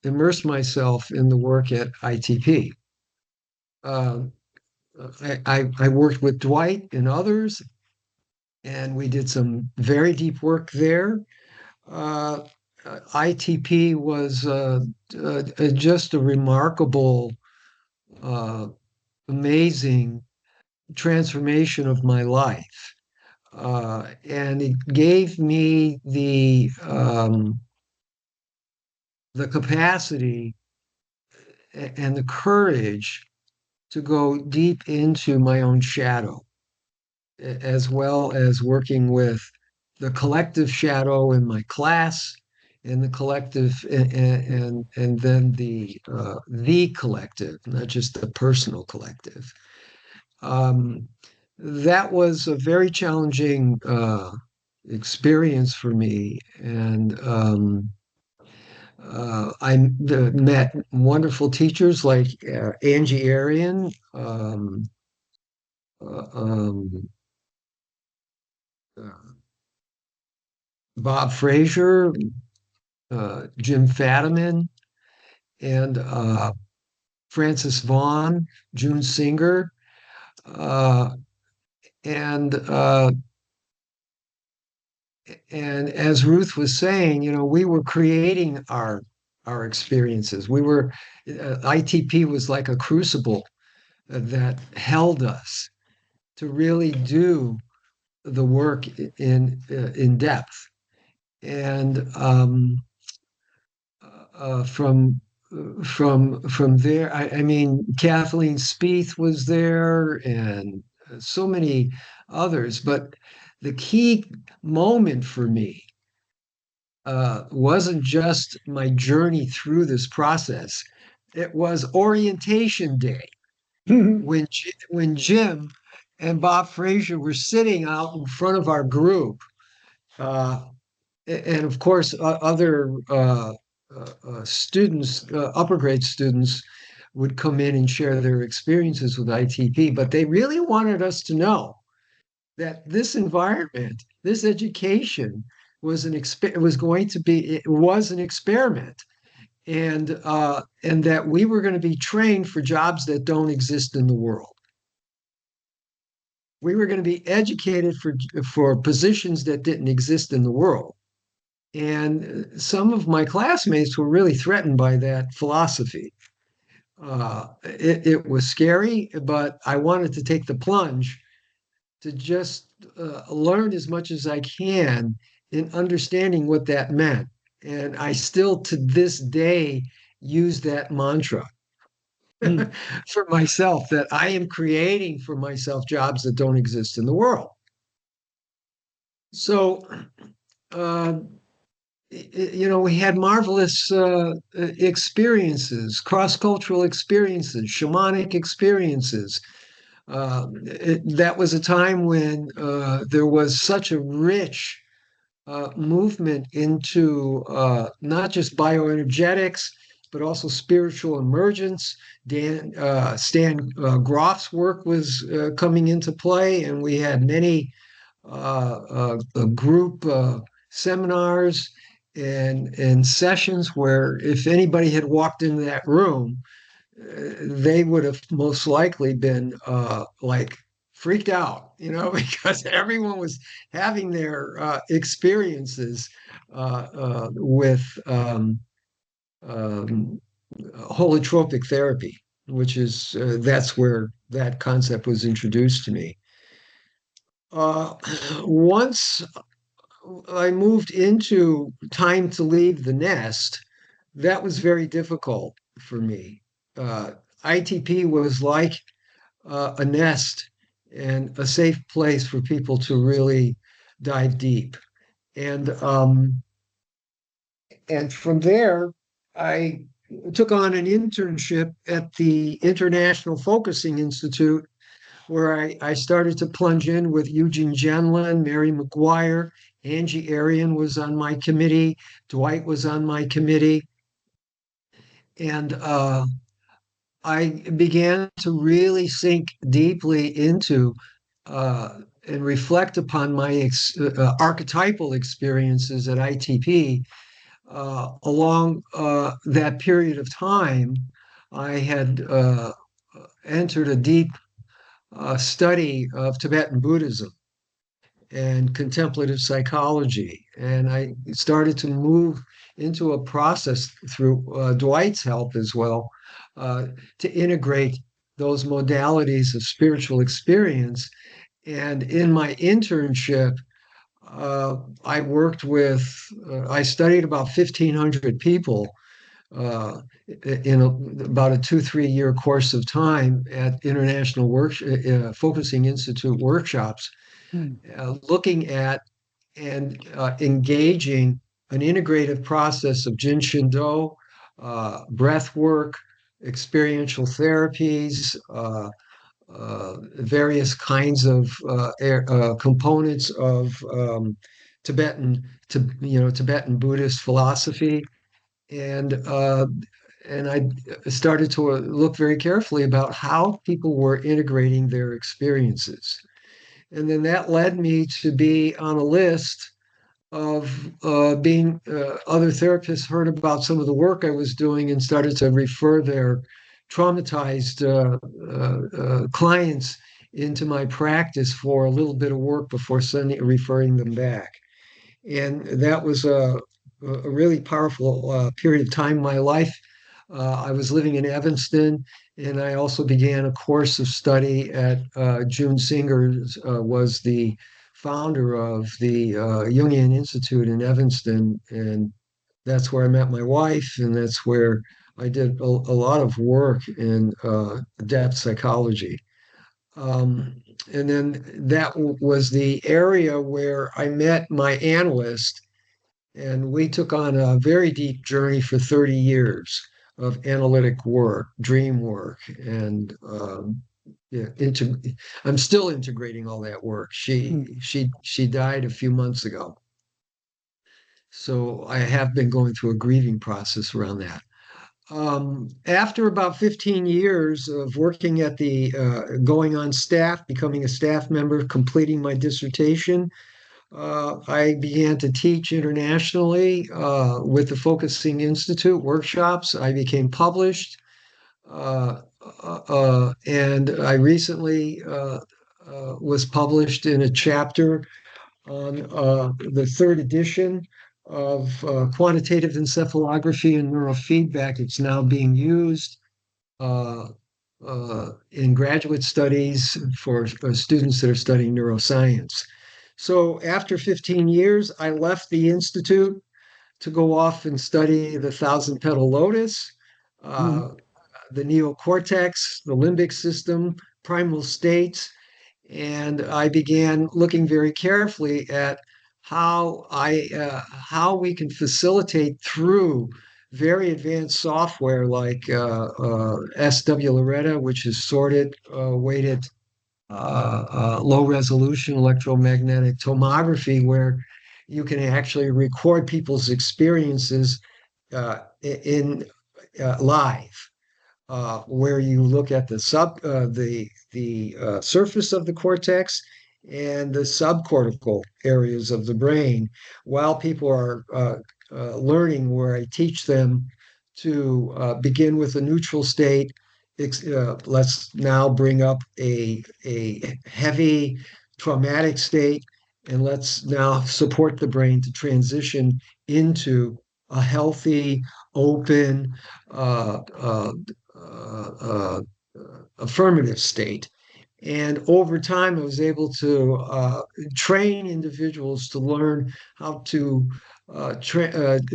[SPEAKER 6] immersed myself in the work at ITP. Uh, I worked with Dwight and others, and we did some very deep work there. Uh, ITP was just a remarkable, amazing transformation of my life. And it gave me the capacity and the courage to go deep into my own shadow, as well as working with the collective shadow in my class, and the collective, and then the collective, not just the personal collective. Um, that was a very challenging experience for me, and I met wonderful teachers like Angie Arian, uh, um, uh, Bob Frazier, Jim Fadiman, and Francis Vaughn, June Singer, uh, and and as Ruth was saying, we were creating our experiences. We were ITP was like a crucible that held us to really do the work in depth. And from there, I mean, Kathleen Spieth was there, and so many others. But the key moment for me wasn't just my journey through this process. It was orientation day when Jim and Bob Frazier were sitting out in front of our group. And of course, other students, upper grade students, would come in and share their experiences with ITP, but they really wanted us to know that this environment, this education was an experiment, and that we were going to be trained for jobs that don't exist in the world. We were going to be educated for positions that didn't exist in the world. And some of my classmates were really threatened by that philosophy. It was scary, but I wanted to take the plunge to just learn as much as I can in understanding what that meant. And I still, to this day, use that mantra for myself, that I am creating for myself jobs that don't exist in the world. So, we had marvelous experiences, cross-cultural experiences, shamanic experiences. That was a time when there was such a rich movement into not just bioenergetics, but also spiritual emergence. Stan Groff's work was coming into play, and we had many group seminars and sessions where if anybody had walked into that room, they would have most likely been like freaked out, because everyone was having their experiences with holotropic therapy, which is that's where that concept was introduced to me. Once I moved into time to leave the nest, that was very difficult for me. ITP was like a nest and a safe place for people to really dive deep. And from there, I took on an internship at the International Focusing Institute, where I started to plunge in with Eugene Genlin, Mary McGuire, Angie Arian was on my committee, Dwight was on my committee. And I began to really sink deeply into and reflect upon my archetypal experiences at ITP. Along that period of time, I had entered a deep study of Tibetan Buddhism and contemplative psychology. And I started to move into a process through Dwight's help as well to integrate those modalities of spiritual experience. And in my internship, I worked with, I studied about 1,500 people in about a 2-3 year course of time at International Focusing Institute workshops, looking at and engaging an integrative process of Jin Shin Do, breath work, experiential therapies, various kinds of components of Tibetan Buddhist philosophy, and I started to look very carefully about how people were integrating their experiences. And then that led me to be on a list of other therapists heard about some of the work I was doing and started to refer their traumatized clients into my practice for a little bit of work before referring them back. And that was a really powerful period of time in my life. I was living in Evanston, and I also began a course of study at June Singer was the founder of the Jungian Institute in Evanston, and that's where I met my wife, and that's where I did a lot of work in depth psychology. And then that was the area where I met my analyst, and we took on a very deep journey for 30 years of analytic work, dream work, and yeah, I'm still integrating all that work. She died a few months ago. So I have been going through a grieving process around that. After about 15 years of working at going on staff, becoming a staff member, completing my dissertation, I began to teach internationally with the Focusing Institute workshops. I became published, and I recently was published in a chapter on the third edition of quantitative encephalography and neurofeedback. It's now being used uh, in graduate studies for students that are studying neuroscience. So after 15 years, I left the Institute to go off and study the thousand petal lotus, the neocortex, the limbic system, primal states, and I began looking very carefully at how we can facilitate through very advanced software like SW Loretta, which is sorted, weighted, low resolution electromagnetic tomography, where you can actually record people's experiences in live, where you look at the surface of the cortex and the subcortical areas of the brain, while people are learning. Where I teach them to begin with a neutral state. Let's now bring up a heavy traumatic state, and let's now support the brain to transition into a healthy, open, uh, uh, affirmative state. And over time, I was able to train individuals to learn how to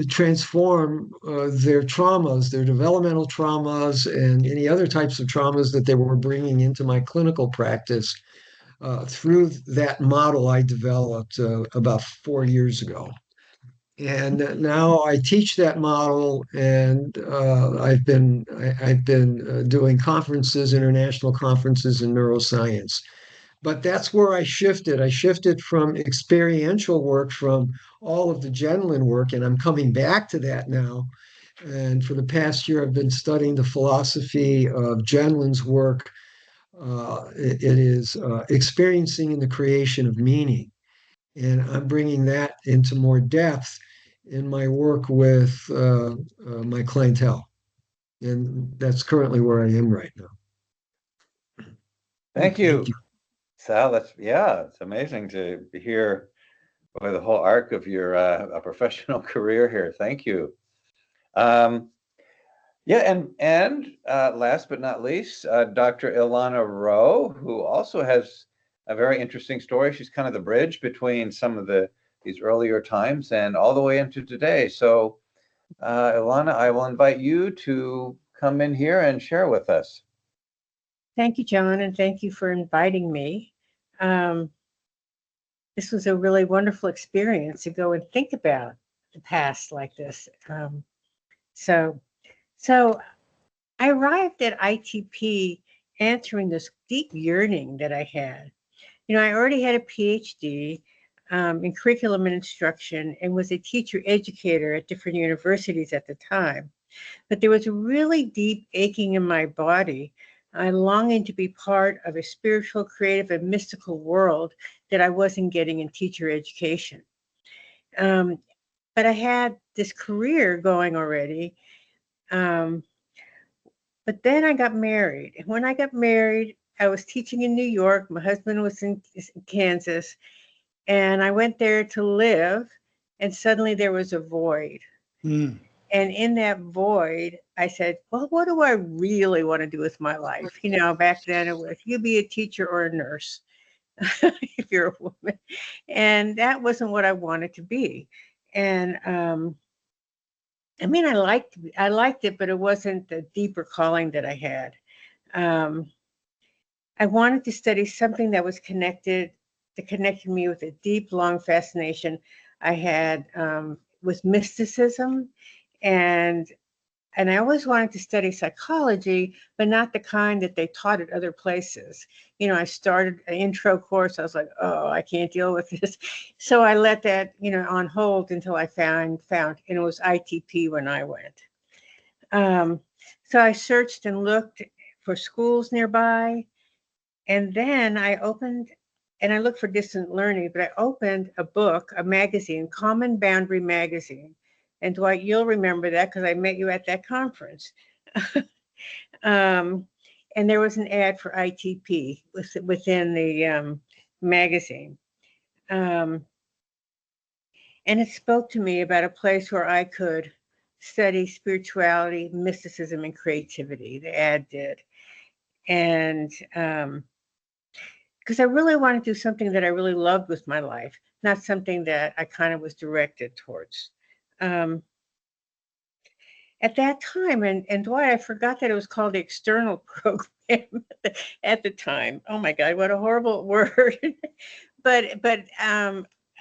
[SPEAKER 6] transform their traumas, their developmental traumas, and any other types of traumas that they were bringing into my clinical practice through that model I developed about 4 years ago. And now I teach that model, and I've been doing conferences, international conferences in neuroscience. But that's where I shifted. I shifted from experiential work, from all of the Genlin work, and I'm coming back to that now. And for the past year, I've been studying the philosophy of Genlin's work. It is experiencing in the creation of meaning. And I'm bringing that into more depth in my work with my clientele. And that's currently where I am right now.
[SPEAKER 2] Thank you, Sal. It's amazing to hear the whole arc of your professional career here. Thank you. And last but not least, Dr. Ilana Rowe, who also has a very interesting story. She's kind of the bridge between some of these earlier times and all the way into today. So, Ilana, I will invite you to come in here and share with us.
[SPEAKER 7] Thank you, John, and thank you for inviting me. This was a really wonderful experience to go and think about the past like this. So I arrived at ITP answering this deep yearning that I had. I already had a PhD in curriculum and instruction and was a teacher educator at different universities at the time. But there was a really deep aching in my body, longing to be part of a spiritual, creative, and mystical world that I wasn't getting in teacher education. But I had this career going already. But then I got married. And when I got married, I was teaching in New York. My husband was in Kansas. And I went there to live. And suddenly there was a void. And in that void, I said, well, what do I really want to do with my life? Back then it was, you be a teacher or a nurse if you're a woman. And that wasn't what I wanted to be. And I liked it, but it wasn't the deeper calling that I had. I wanted to study something that connected me with a deep, long fascination I had with mysticism. And and I always wanted to study psychology, but not the kind that they taught at other places. You know, I started an intro course. I was like, oh, I can't deal with this. So I let that, you know, on hold until I found, and it was ITP when I went. So I searched and looked for schools nearby. And then I opened, and I looked for distant learning, but I opened a book, a magazine, Common Boundary Magazine. And Dwight, you'll remember that because I met you at that conference. And there was an ad for ITP within the magazine. And it spoke to me about a place where I could study spirituality, mysticism, and creativity. The ad did. And because I really wanted to do something that I really loved with my life, not something that I kind of was directed towards. At that time, and Dwight, I forgot that it was called the external program at the time. Oh my God, what a horrible word. but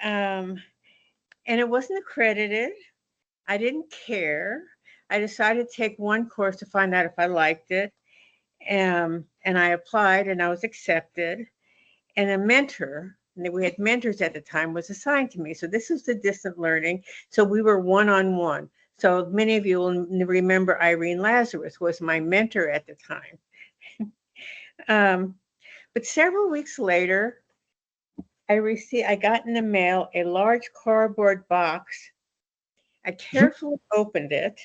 [SPEAKER 7] and it wasn't accredited. I didn't care. I decided to take one course to find out if I liked it. And I applied and I was accepted. And a mentor, and we had mentors at the time, was assigned to me. So this was the distant learning. So we were one-on-one. So many of you will remember Irene Lazarus was my mentor at the time. But several weeks later, I got in the mail a large cardboard box. I carefully opened it.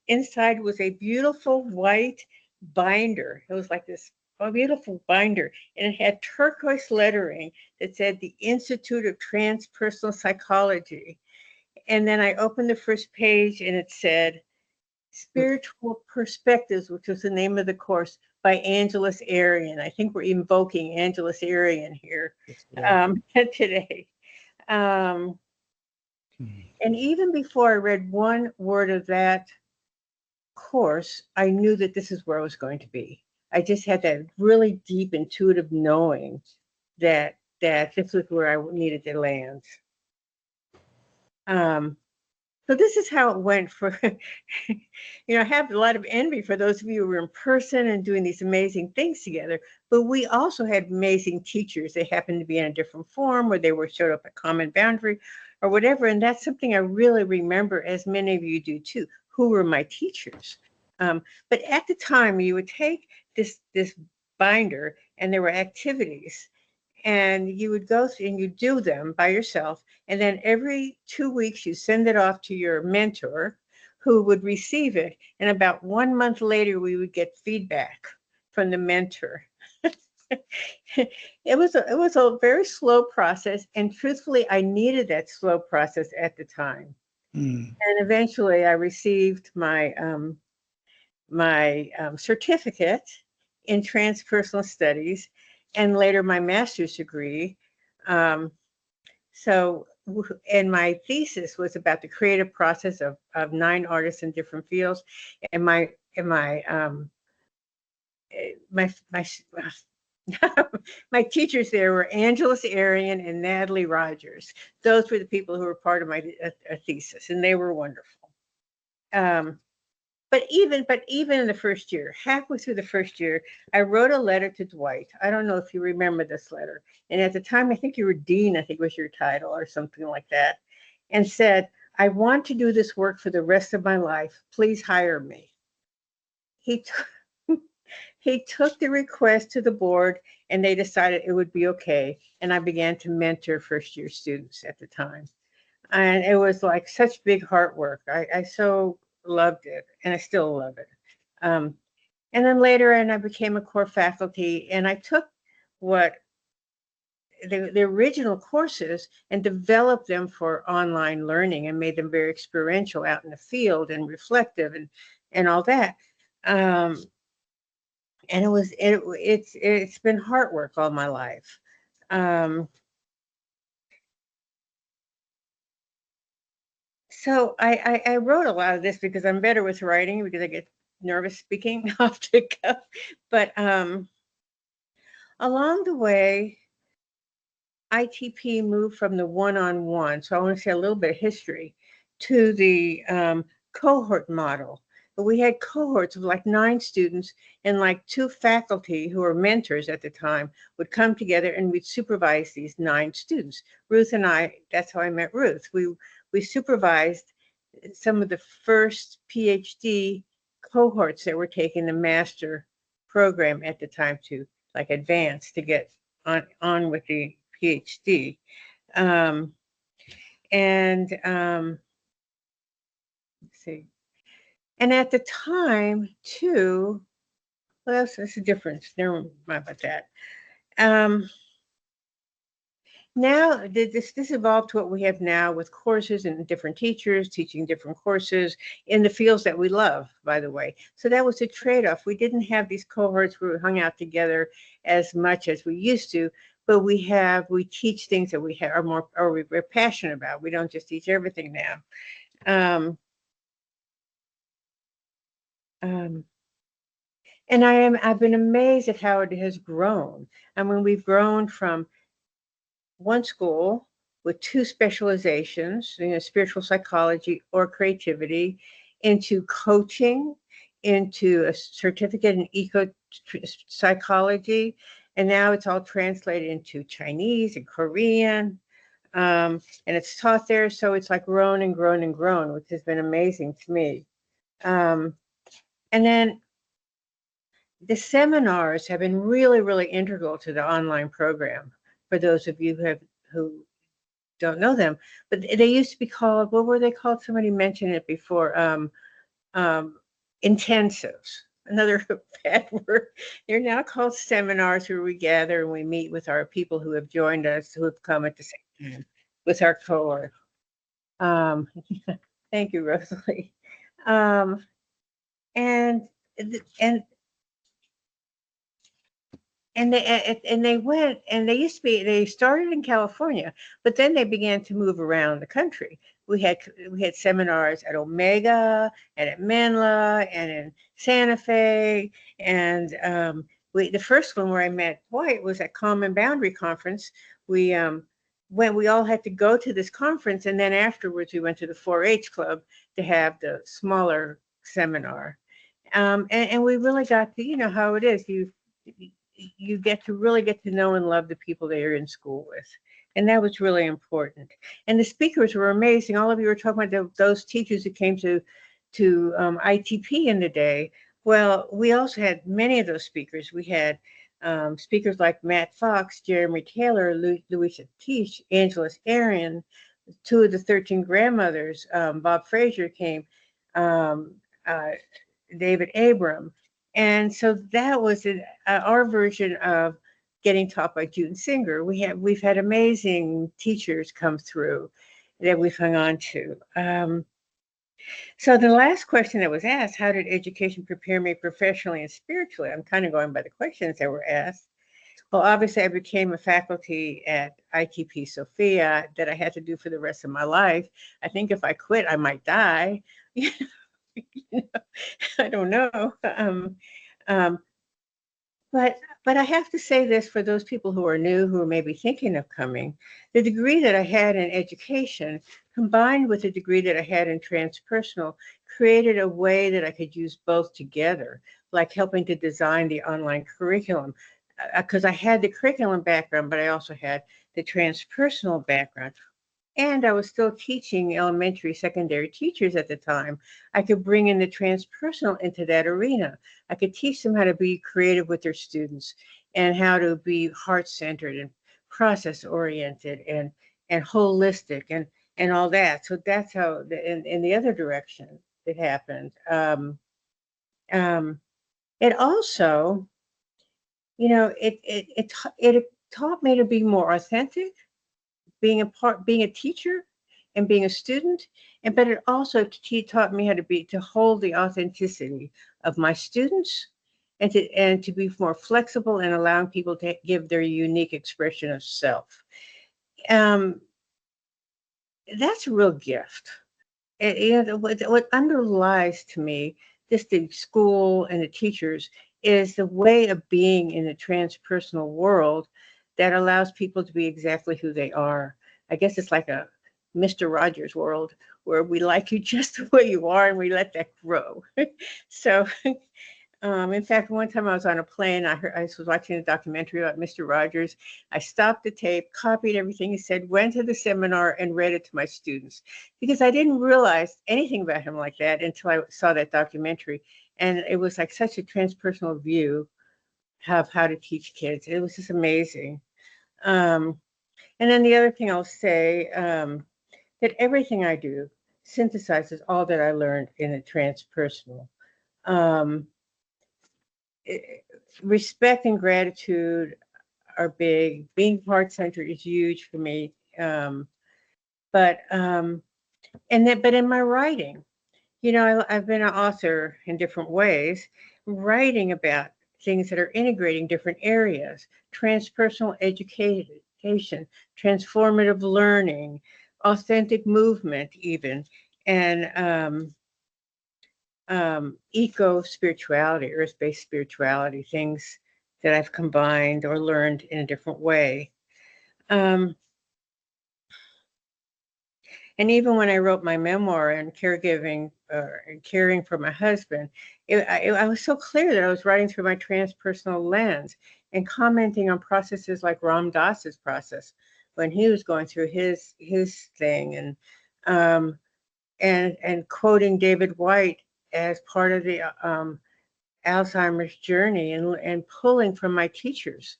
[SPEAKER 7] Inside was a beautiful white binder. It was like this beautiful binder, and it had turquoise lettering that said the Institute of Transpersonal Psychology. And then I opened the first page and it said Spiritual Perspectives, which was the name of the course, by Angeles Arian. I think we're invoking Angeles Arian here today. And even before I read one word of that course, I knew that this is where I was going to be. I just had that really deep intuitive knowing that this was where I needed to land. So this is how it went for, you know, I have a lot of envy for those of you who were in person and doing these amazing things together, but we also had amazing teachers. They happened to be in a different form, or they were showed up at Common Boundary or whatever. And that's something I really remember, as many of you do too, who were my teachers. But at the time, you would take this binder and there were activities, and you would go through and you do them by yourself. And then every 2 weeks, you send it off to your mentor who would receive it. And about 1 month later, we would get feedback from the mentor. It was a very slow process. And truthfully, I needed that slow process at the time. And eventually I received my certificate in transpersonal studies, and later my master's degree. And my thesis was about the creative process of 9 artists in different fields. And my teachers there were Angeles Arian and Natalie Rogers. Those were the people who were part of my thesis, and they were wonderful. But even in the first year, halfway through the first year, I wrote a letter to Dwight. I don't know if you remember this letter. And at the time, I think you were dean, I think was your title or something like that, and said, I want to do this work for the rest of my life. Please hire me. He took the request to the board, and they decided it would be okay. And I began to mentor first-year students at the time. And it was like such big heart work. I so loved it, and I still love it. And then later, I became a core faculty, and I took what the original courses and developed them for online learning and made them very experiential out in the field and reflective and all that. And it's been hard work all my life. So I wrote a lot of this because I'm better with writing, because I get nervous speaking off the cuff. But along the way, ITP moved from the one-on-one, so I want to say a little bit of history, to the cohort model. but we had cohorts of like 9 students, and like 2 faculty who were mentors at the time would come together and we'd supervise these 9 students. Ruth and I, that's how I met Ruth. We supervised some of the first PhD cohorts that were taking the master program at the time to like advance to get on with the PhD. Let's see. And at the time too, well, that's a difference. Never mind about that. Now this evolved to what we have now with courses and different teachers teaching different courses in the fields that we love, by the way. So that was a trade-off. We didn't have these cohorts where we hung out together as much as we used to, but we teach things that we are more, or we're passionate about. We don't just teach everything now. And I've been amazed at how it has grown. I mean, we've grown from one school with 2 specializations, spiritual psychology or creativity, into coaching, into a certificate in eco psychology, and now it's all translated into Chinese and Korean, and it's taught there. So it's like grown and grown and grown, which has been amazing to me. And then the seminars have been really, really integral to the online program. For those of you who don't know them, but they used to be called, what were they called? Somebody mentioned it before. Intensives. Another bad word. They're now called seminars, where we gather and we meet with our people who have joined us, who have come at the same time with our cohort. Thank you, Rosalie. And they went, and they started in California, but then they began to move around the country. We had seminars at Omega and at Menla and in Santa Fe, and the first one where I met Dwight was at Common Boundary Conference. We all had to go to this conference, and then afterwards we went to the 4-H club to have the smaller seminar, and we really got to, how it is. You get to really get to know and love the people that you're in school with. And that was really important. And the speakers were amazing. All of you were talking about those teachers who came to ITP in the day. Well, we also had many of those speakers. We had speakers like Matt Fox, Jeremy Taylor, Louisa Teach, Angeles Arian, 2 of the 13 grandmothers. Bob Frazier came, David Abram. And so that was our version of getting taught by June Singer. We've had amazing teachers come through that we've hung on to. So the last question that was asked, how did education prepare me professionally and spiritually? I'm kind of going by the questions that were asked. Well, obviously I became a faculty at ITP Sofia that I had to do for the rest of my life. I think if I quit, I might die. I don't know. But I have to say this for those people who are new, who are maybe thinking of coming. The degree that I had in education, combined with the degree that I had in transpersonal, created a way that I could use both together, like helping to design the online curriculum. Because I had the curriculum background, but I also had the transpersonal background. And I was still teaching elementary, secondary teachers at the time. I could bring in the transpersonal into that arena. I could teach them how to be creative with their students and how to be heart-centered and process-oriented and holistic and all that. So that's how, in the other direction, it happened. It also, it taught me to be more authentic, being a teacher and being a student, but it also taught me how to hold the authenticity of my students and to be more flexible and allowing people to give their unique expression of self. That's a real gift. What underlies to me just the school and the teachers is the way of being in the transpersonal world that allows people to be exactly who they are. I guess it's like a Mr. Rogers world where we like you just the way you are and we let that grow. So, in fact, one time I was on a plane, I was watching a documentary about Mr. Rogers. I stopped the tape, copied everything he said, went to the seminar and read it to my students because I didn't realize anything about him like that until I saw that documentary. And it was like such a transpersonal view of how to teach kids. It was just amazing. And then the other thing I'll say, that everything I do synthesizes all that I learned in the transpersonal. Respect and gratitude are big. Being heart-centered is huge for me. But in my writing, I've been an author in different ways, writing about things that are integrating different areas, transpersonal education, transformative learning, authentic movement even, and eco-spirituality, earth-based spirituality, things that I've combined or learned in a different way. And even when I wrote my memoir on caregiving and caring for my husband, I was so clear that I was writing through my transpersonal lens and commenting on processes like Ram Dass's process when he was going through his thing, and quoting David White as part of the Alzheimer's journey, and pulling from my teachers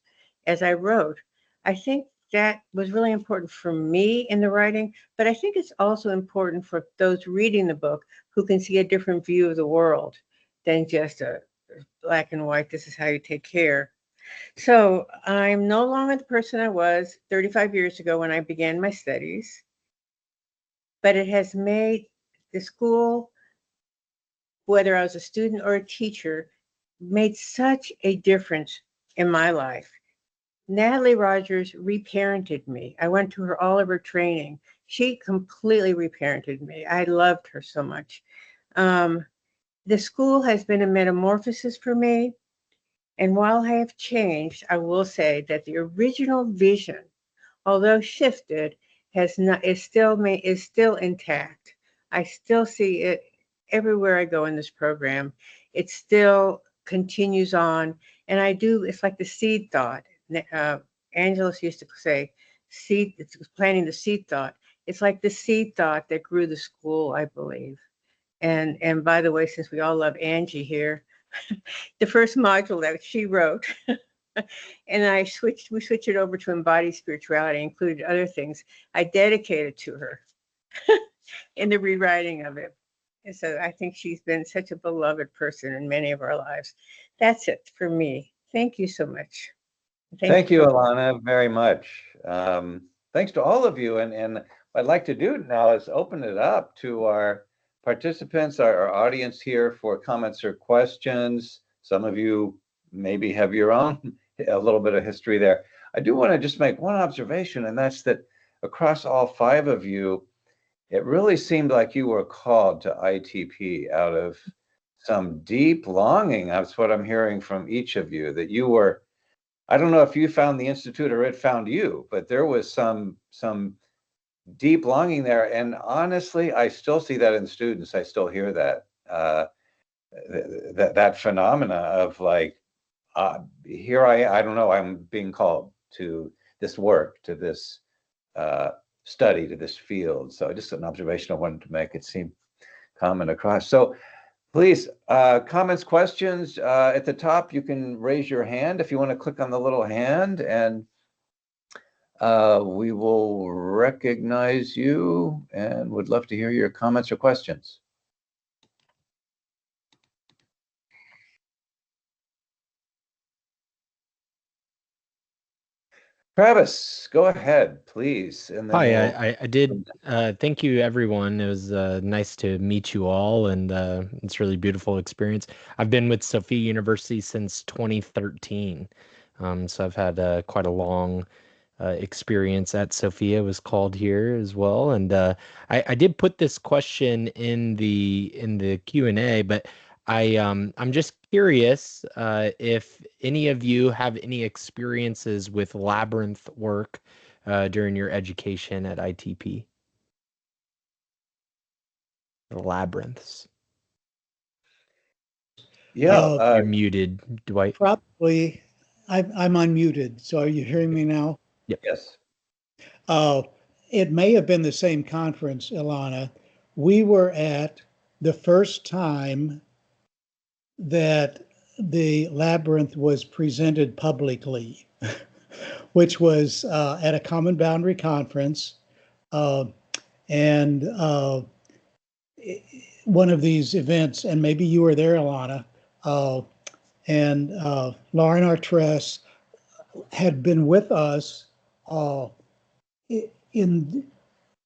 [SPEAKER 7] as I wrote. I think that was really important for me in the writing, but I think it's also important for those reading the book who can see a different view of the world than just a black and white, this is how you take care. So I'm no longer the person I was 35 years ago when I began my studies, but it has made the school, whether I was a student or a teacher, made such a difference in my life. Natalie Rogers reparented me. I went to her all of her training. She completely reparented me. I loved her so much. The school has been a metamorphosis for me. And while I have changed, I will say that the original vision, although shifted, is still intact. I still see it everywhere I go in this program. It still continues on. And it's like the seed thought. Angelus used to say, it's planting the seed thought. It's like the seed thought that grew the school, I believe. And by the way, since we all love Angie here, the first module that she wrote, and we switched it over to embodied spirituality, included other things. I dedicated to her in the rewriting of it. And so I think she's been such a beloved person in many of our lives. That's it for me. Thank you so much.
[SPEAKER 2] Thank you, Alana, very much. Thanks to all of you. And what I'd like to do now is open it up to our participants, our audience here for comments or questions. Some of you maybe have your own, a little bit of history there. I do want to just make one observation, and that's that across all five of you, it really seemed like you were called to ITP out of some deep longing. That's what I'm hearing from each of you, that you were, I don't know if you found the Institute or it found you, but there was some deep longing there. And honestly, I still see that in students. I still hear that, that phenomena of like, here I don't know, I'm being called to this work, to this study, to this field. So just an observation I wanted to make. It seemed common across. So please, comments, questions, at the top, you can raise your hand if you want to click on the little hand, and we will recognize you and would love to hear your comments or questions. Travis, go ahead, please. And then
[SPEAKER 8] Hi, I did. Thank you, everyone. It was nice to meet you all, and it's a really beautiful experience. I've been with Sofia University since 2013, so I've had quite a long experience at Sofia. Was called here as well, and I did put this question in the Q&A, but I'm just curious if any of you have any experiences with labyrinth work during your education at ITP. labyrinths?
[SPEAKER 2] Yeah,
[SPEAKER 8] You're muted, Dwight.
[SPEAKER 5] Probably, I'm unmuted. So are you hearing me now?
[SPEAKER 2] yes.
[SPEAKER 5] It may have been the same conference, Ilana. We were at the first time that the labyrinth was presented publicly, which was at a Common Boundary conference. And one of these events, and maybe you were there, Ilana, and Lauren Artress had been with us in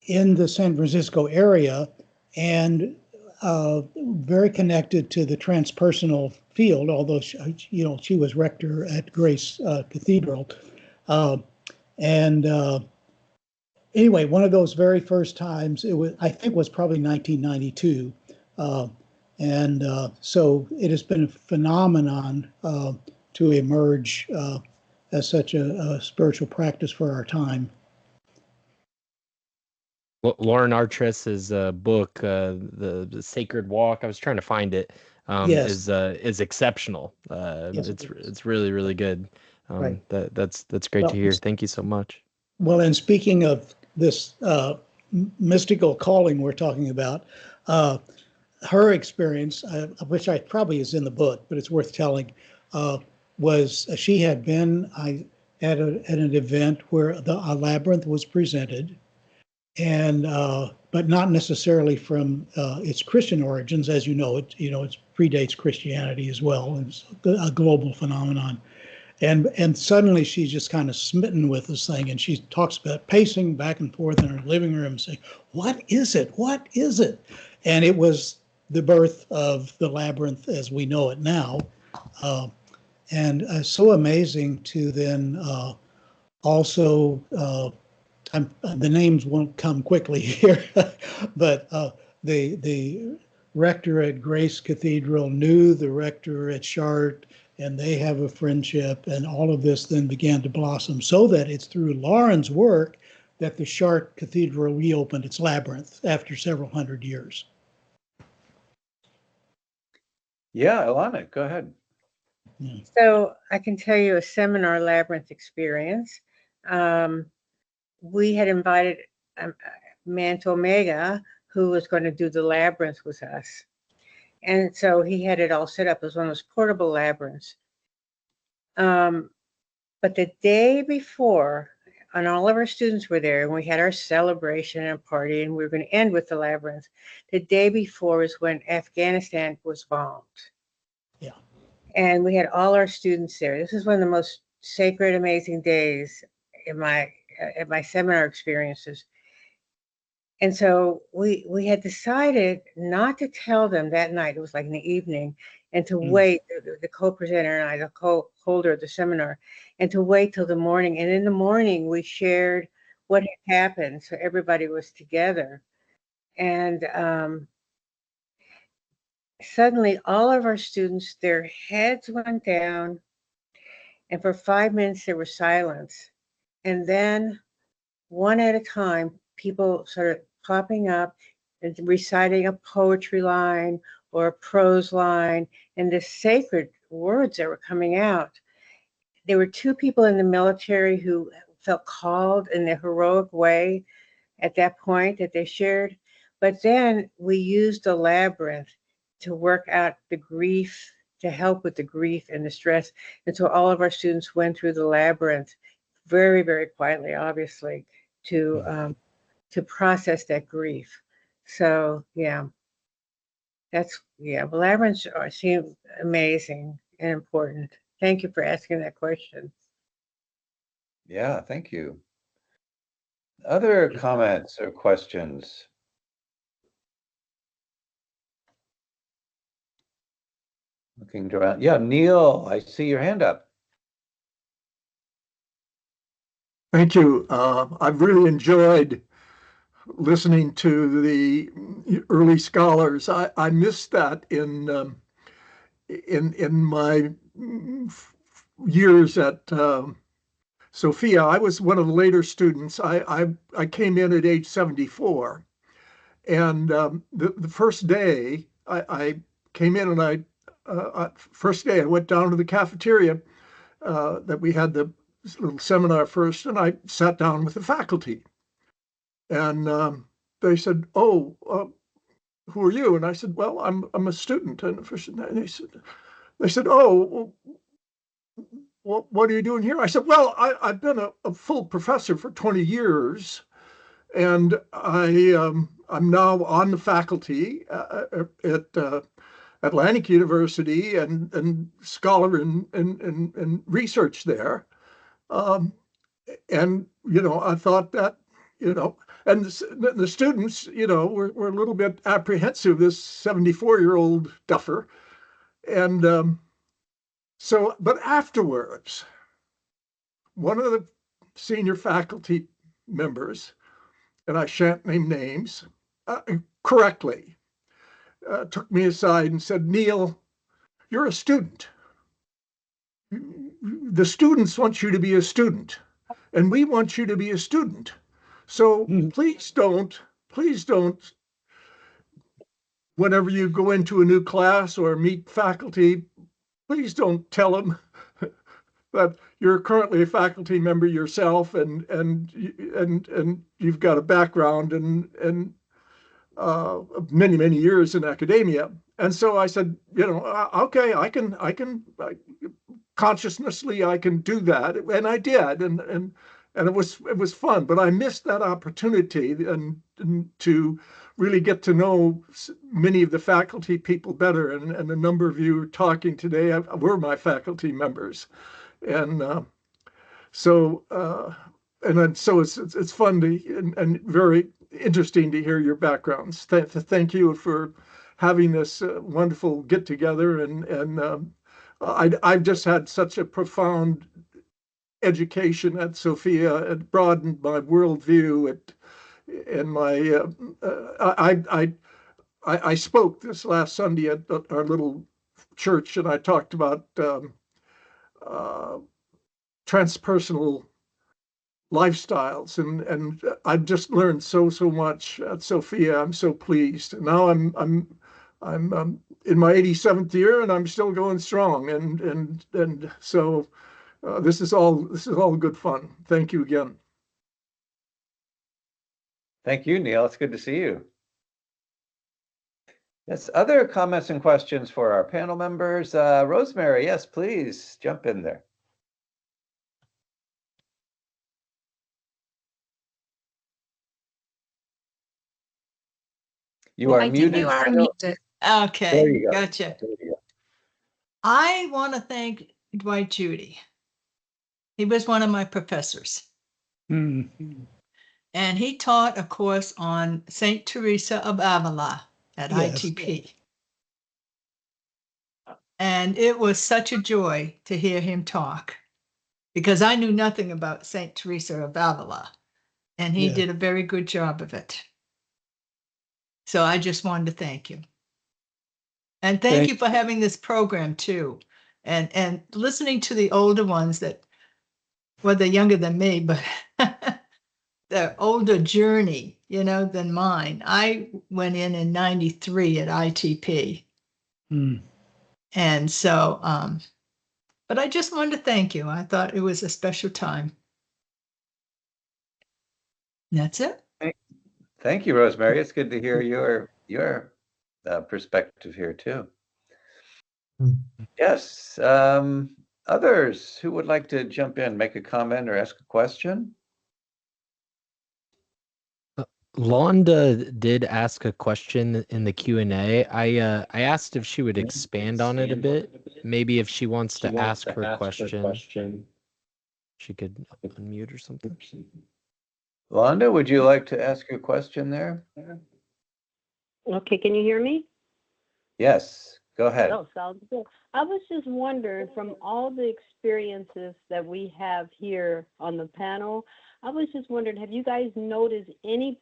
[SPEAKER 5] the San Francisco area, and very connected to the transpersonal field, although she was rector at Grace Cathedral. And anyway, one of those very first times, I think was probably 1992. So it has been a phenomenon to emerge as such a spiritual practice for our time.
[SPEAKER 8] Lauren Artress's book, the Sacred Walk, I was trying to find it,
[SPEAKER 5] Yes.
[SPEAKER 8] is exceptional.
[SPEAKER 5] Yes,
[SPEAKER 8] it's really, really good.
[SPEAKER 5] Right.
[SPEAKER 8] That's great
[SPEAKER 5] Well,
[SPEAKER 8] to hear. Thank you so much.
[SPEAKER 5] Well, and speaking of this mystical calling we're talking about, her experience, which I probably is in the book, but it's worth telling, was she had been at an event where a labyrinth was presented, and but not necessarily from its Christian origins, as you know. It predates Christianity as well. It's a global phenomenon. And suddenly she's just kind of smitten with this thing, and she talks about pacing back and forth in her living room saying, "What is it? What is it?" And it was the birth of the labyrinth as we know it now. And so amazing to then also, the names won't come quickly here, but the rector at Grace Cathedral knew the rector at Chartres, and they have a friendship, and all of this then began to blossom, so that it's through Lauren's work that the Chartres Cathedral reopened its labyrinth after several hundred years.
[SPEAKER 2] Yeah, Ilana, go ahead.
[SPEAKER 5] Yeah.
[SPEAKER 7] So I can tell you a seminar labyrinth experience. We had invited Manto Omega, who was going to do the labyrinth with us. And so he had it all set up as one of those portable labyrinths. But the day before, and all of our students were there, and we had our celebration and party, and we were going to end with the labyrinth. The day before is when Afghanistan was bombed.
[SPEAKER 5] Yeah.
[SPEAKER 7] And we had all our students there. This is one of the most sacred, amazing days in my seminar experiences. And so we had decided not to tell them that night. It was like in the evening, and to wait, the co-presenter and I, the co-holder of the seminar, and to wait till the morning. And in the morning, we shared what had happened, so everybody was together. And suddenly, all of our students, their heads went down, and for 5 minutes, there was silence. And then, one at a time, people started popping up and reciting a poetry line or a prose line, and the sacred words that were coming out. There were 2 people in the military who felt called in a heroic way at that point that they shared. But then we used the labyrinth to work out the grief, to help with the grief and the stress. And so all of our students went through the labyrinth very, very quietly, obviously, to process that grief. So labyrinths seem amazing and important. Thank you for asking that question.
[SPEAKER 2] Yeah, thank you. Other comments or questions? Looking around. Yeah, Neil, I see your hand up.
[SPEAKER 9] Thank you. I've really enjoyed listening to the early scholars. I missed that in my years at Sofia. I was one of the later students. I came in at age 74, And the first day I came in, and first day I went down to the cafeteria that we had the little seminar first, and I sat down with the faculty. And they said, "Oh, who are you?" And I said, "Well, I'm a student." And they said, "Oh, well, what are you doing here?" I said, "Well, I've been a full professor for 20 years, and I'm now on the faculty at Atlantic University and scholar in research there." And I thought that, and the students, were a little bit apprehensive, this 74-year-old duffer. And but afterwards, one of the senior faculty members, and I shan't name names, correctly took me aside and said, "Neil, you're a student. The students want you to be a student, and we want you to be a student. So please don't, whenever you go into a new class or meet faculty, please don't tell them that you're currently a faculty member yourself, and you've got a background and many years in academia." And so I said, "Okay, I can consciously I can do that," and I did, and it was fun. But I missed that opportunity and to really get to know many of the faculty people better, and a number of you talking today were my faculty members, and so it's fun and very interesting to hear your backgrounds. Thank you for having this wonderful get together, and I've just had such a profound education at Sofia. It broadened my worldview. And my I spoke this last Sunday at our little church, and I talked about transpersonal lifestyles, and I've just learned so much at Sofia. I'm so pleased. Now I'm in my 87th year, and I'm still going strong, and so this is all good fun. Thank you again.
[SPEAKER 2] Thank you, Neil. It's good to see you. Yes, other comments and questions for our panel members. Rosemary, yes, please jump in there. You are muted.
[SPEAKER 10] You are muted. Okay,
[SPEAKER 2] There you go.
[SPEAKER 10] gotcha.
[SPEAKER 2] There you go.
[SPEAKER 10] I want to thank Dwight Judy. He was one of my professors. And he taught a course on St. Teresa of Avila at ITP. And it was such a joy to hear him talk, because I knew nothing about St. Teresa of Avila, and he did a very good job of it. So I just wanted to thank you. And thank you for having this program too. And listening to the older ones that, well, they're younger than me, but the older journey, than mine. I went in 93 at ITP. And so, but I just wanted to thank you. I thought it was a special time. That's it.
[SPEAKER 2] Thank you, Rosemary. It's good to hear your perspective here too. Yes. Others who would like to jump in, make a comment, or ask a question?
[SPEAKER 8] Londa did ask a question in the Q&A. I asked if she would expand on it a bit. Maybe if she wants to ask her question, she could unmute or something.
[SPEAKER 2] Londa, would you like to ask your question there?
[SPEAKER 11] Okay, can you hear me?
[SPEAKER 2] Yes, go ahead.
[SPEAKER 11] Oh, sounds good. I was just wondering, from all the experiences that we have here on the panel, I was just wondering, have you guys noticed any,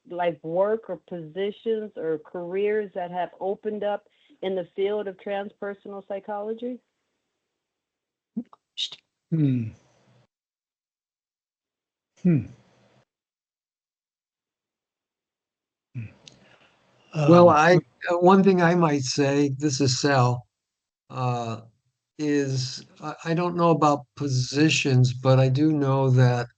[SPEAKER 11] like work or positions or careers that have opened up in the field of transpersonal psychology?
[SPEAKER 6] Well,
[SPEAKER 5] Um,
[SPEAKER 6] one thing I might say, this is Sal, uh, is I don't know about positions, but I do know that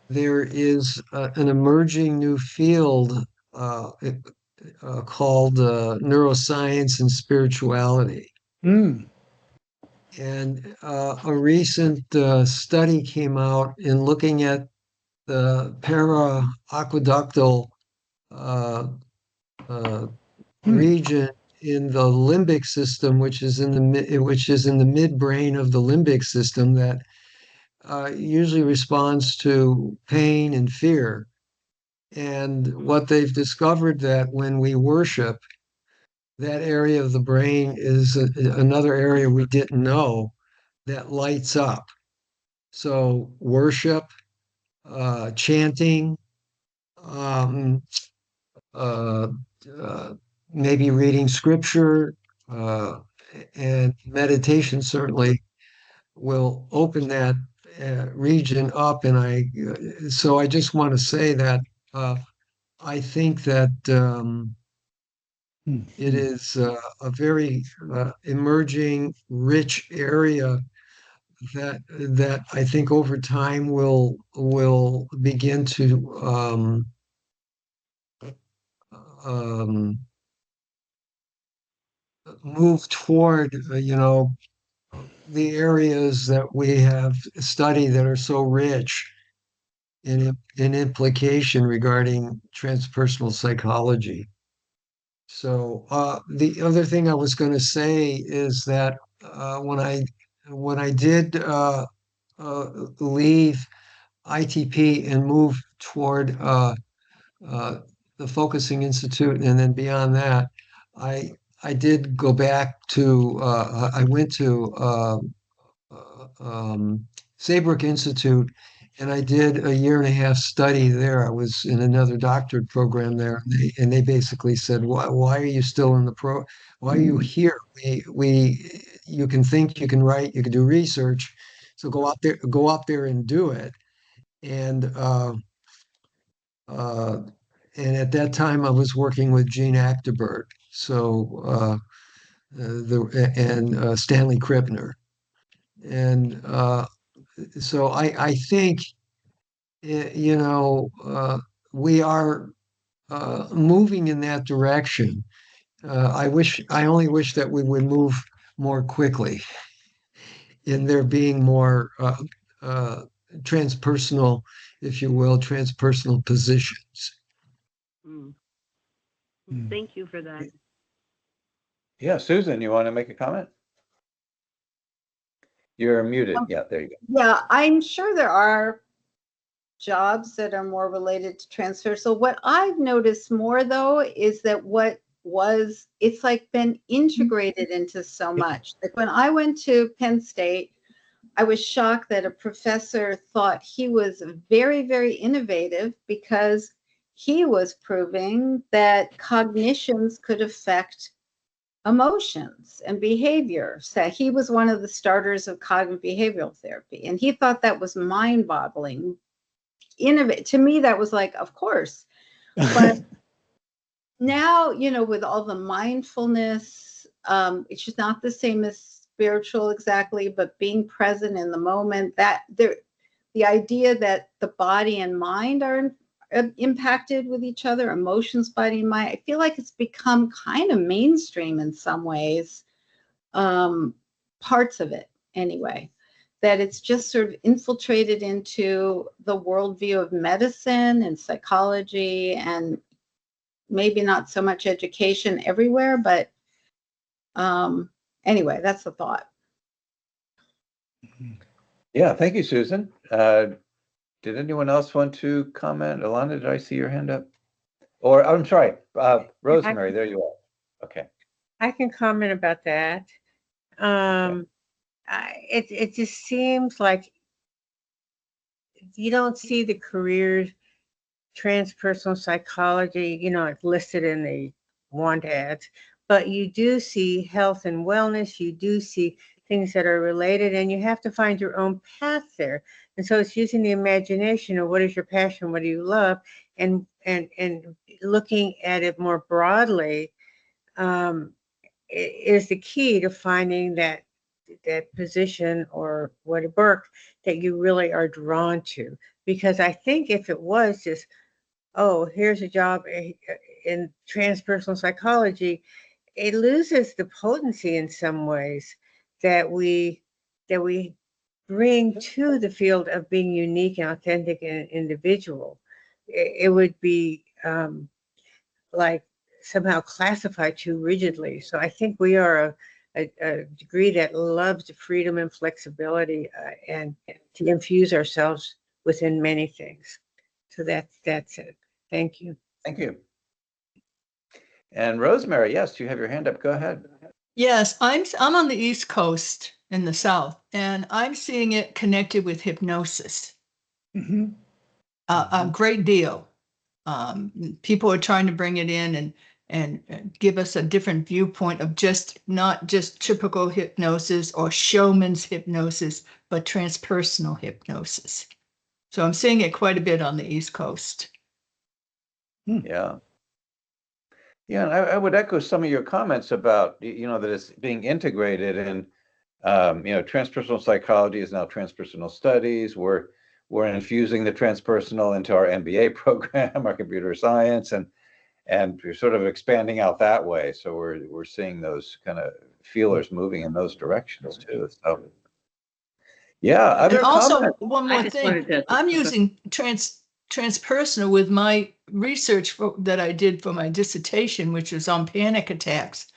[SPEAKER 6] there is an emerging new field called neuroscience and spirituality.
[SPEAKER 5] mm,
[SPEAKER 6] And a recent study came out in looking at the para-aqueductal uh, uh,
[SPEAKER 5] mm,
[SPEAKER 6] region in the limbic system, which is in the midbrain of the limbic system that usually responds to pain and fear. And what they've discovered that when we worship, that area of the brain is another area we didn't know that lights up. So worship, chanting, um, uh, uh, maybe reading scripture, uh, and meditation certainly will open that region up. And so I just want to say that I think that
[SPEAKER 5] mm,
[SPEAKER 6] it is a very emerging, rich area that I think over time will begin to um, move toward the areas that we have studied that are so rich in implication regarding transpersonal psychology. So the other thing I was going to say is that when I did leave ITP and move toward uh, the Focusing Institute, and then beyond that, I I did go back to I went to Saybrook Institute, and I did a year and a half study there. I was in another doctorate program there, and they basically said, why are you still in the pro? Why are you here? You can think, you can write, you can do research, so go out there and do it." And uh, and at that time, I was working with Gene Acteberg, so Stanley Krippner, and so I think we are moving in that direction. I only wish that we would move more quickly in there being more uh, transpersonal, if you will, transpersonal positions.
[SPEAKER 11] Mm.
[SPEAKER 5] mm.
[SPEAKER 11] Thank you for that.
[SPEAKER 2] Yeah, Susan, you want to make a comment? You're muted. Yeah, there you go.
[SPEAKER 4] Yeah, I'm sure there are jobs that are more related to transfer. So what I've noticed more though is that it's like been integrated into so much. Like when I went to Penn State, I was shocked that a professor thought he was very, very innovative because he was proving that cognitions could affect emotions and behavior. So he was one of the starters of cognitive behavioral therapy. And he thought that was mind-boggling. To me, that was like, of course. But now, with all the mindfulness, it's just not the same as spiritual exactly, but being present in the moment, the idea that the body and mind are impacted with each other, emotions, body and mind, I feel like it's become kind of mainstream in some ways, parts of it anyway, that it's just sort of infiltrated into the worldview of medicine and psychology, and maybe not so much education everywhere, but anyway, that's the thought.
[SPEAKER 2] Yeah, thank you, Susan. Did anyone else want to comment? Alana, did I see your hand up? Or I'm sorry, Rosemary, there you are. Okay.
[SPEAKER 7] I can comment about that. It just seems like you don't see the careers transpersonal psychology, like listed in the want ads, but you do see health and wellness. You do see things that are related, and you have to find your own path there. And so it's using the imagination of what is your passion, what do you love, and looking at it more broadly is the key to finding that position or what work that you really are drawn to. Because I think if it was just, oh, here's a job in transpersonal psychology, it loses the potency in some ways that we bring to the field of being unique and authentic and individual. It would be like somehow classified too rigidly. So I think we are a degree that loves freedom and flexibility and to infuse ourselves within many things. So that's it. Thank you.
[SPEAKER 2] Thank you. And Rosemary, yes, you have your hand up. Go ahead.
[SPEAKER 10] Yes, I'm on the East Coast in the South, and I'm seeing it connected with hypnosis.
[SPEAKER 5] Mhm.
[SPEAKER 10] A great deal. People are trying to bring it in and give us a different viewpoint of not just typical hypnosis or showman's hypnosis, but transpersonal hypnosis. So I'm seeing it quite a bit on the East Coast.
[SPEAKER 2] Yeah. Yeah, and I would echo some of your comments about, that it's being integrated and, transpersonal psychology is now transpersonal studies. We're infusing the transpersonal into our MBA program, our computer science, and we're sort of expanding out that way. So we're seeing those kind of feelers moving in those directions too. So yeah, other
[SPEAKER 10] And also,
[SPEAKER 2] comments?
[SPEAKER 10] one
[SPEAKER 3] I
[SPEAKER 10] more
[SPEAKER 3] just
[SPEAKER 10] thing,
[SPEAKER 3] wanted to-
[SPEAKER 10] I'm using transpersonal with my research that I did for my dissertation, which was on panic attacks,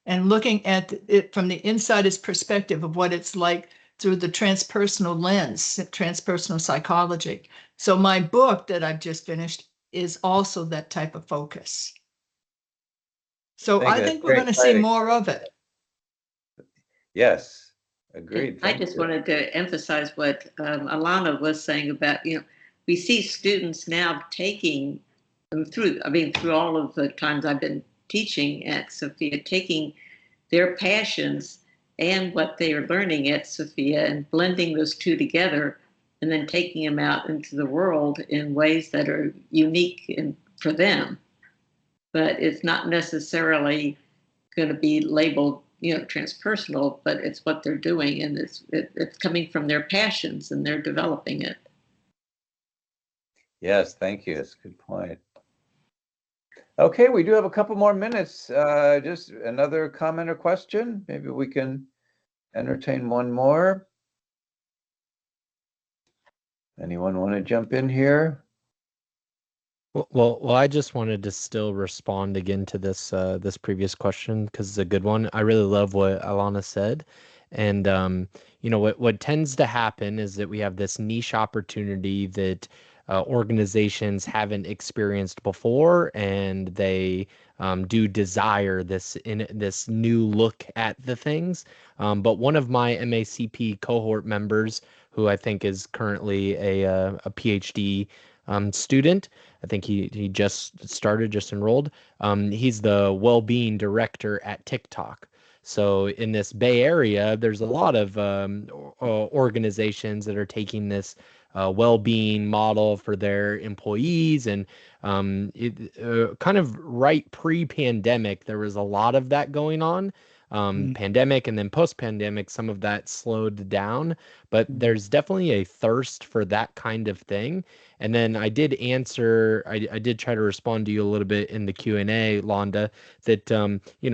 [SPEAKER 10] and looking at it from the insider's perspective of what it's like through the transpersonal lens, transpersonal psychology. So my book that I've just finished is also that type of focus. So I think we're going to see more of it.
[SPEAKER 2] Yes, agreed.
[SPEAKER 3] I
[SPEAKER 2] Thank
[SPEAKER 3] just
[SPEAKER 2] you.
[SPEAKER 3] wanted to emphasize what Alana was saying about, we see students now taking them through all of the times I've been teaching at Sophia, taking their passions and what they are learning at Sophia and blending those two together and then taking them out into the world in ways that are unique for them. But it's not necessarily going to be labeled, transpersonal, but it's what they're doing, and it's coming from their passions, and they're developing it.
[SPEAKER 2] Yes, thank you. That's a good point. Okay, we do have a couple more minutes. Just another comment or question. Maybe we can entertain one more. Anyone want to jump in here?
[SPEAKER 8] Well, I just wanted to still respond again to this previous question because it's a good one. I really love what Alana said, and what tends to happen is that we have this niche opportunity that organizations haven't experienced before, and they do desire this new look at the things. But one of my MACP cohort members, who I think is currently a PhD student. I think he just enrolled. He's the well-being director at TikTok. So in this Bay Area, there's a lot of organizations that are taking this well-being model for their employees, and kind of right pre-pandemic, there was a lot of that going on. Pandemic and then post-pandemic, some of that slowed down, but there's definitely a thirst for that kind of thing. And then I did try to respond to you a little bit in the Q&A, Londa, that,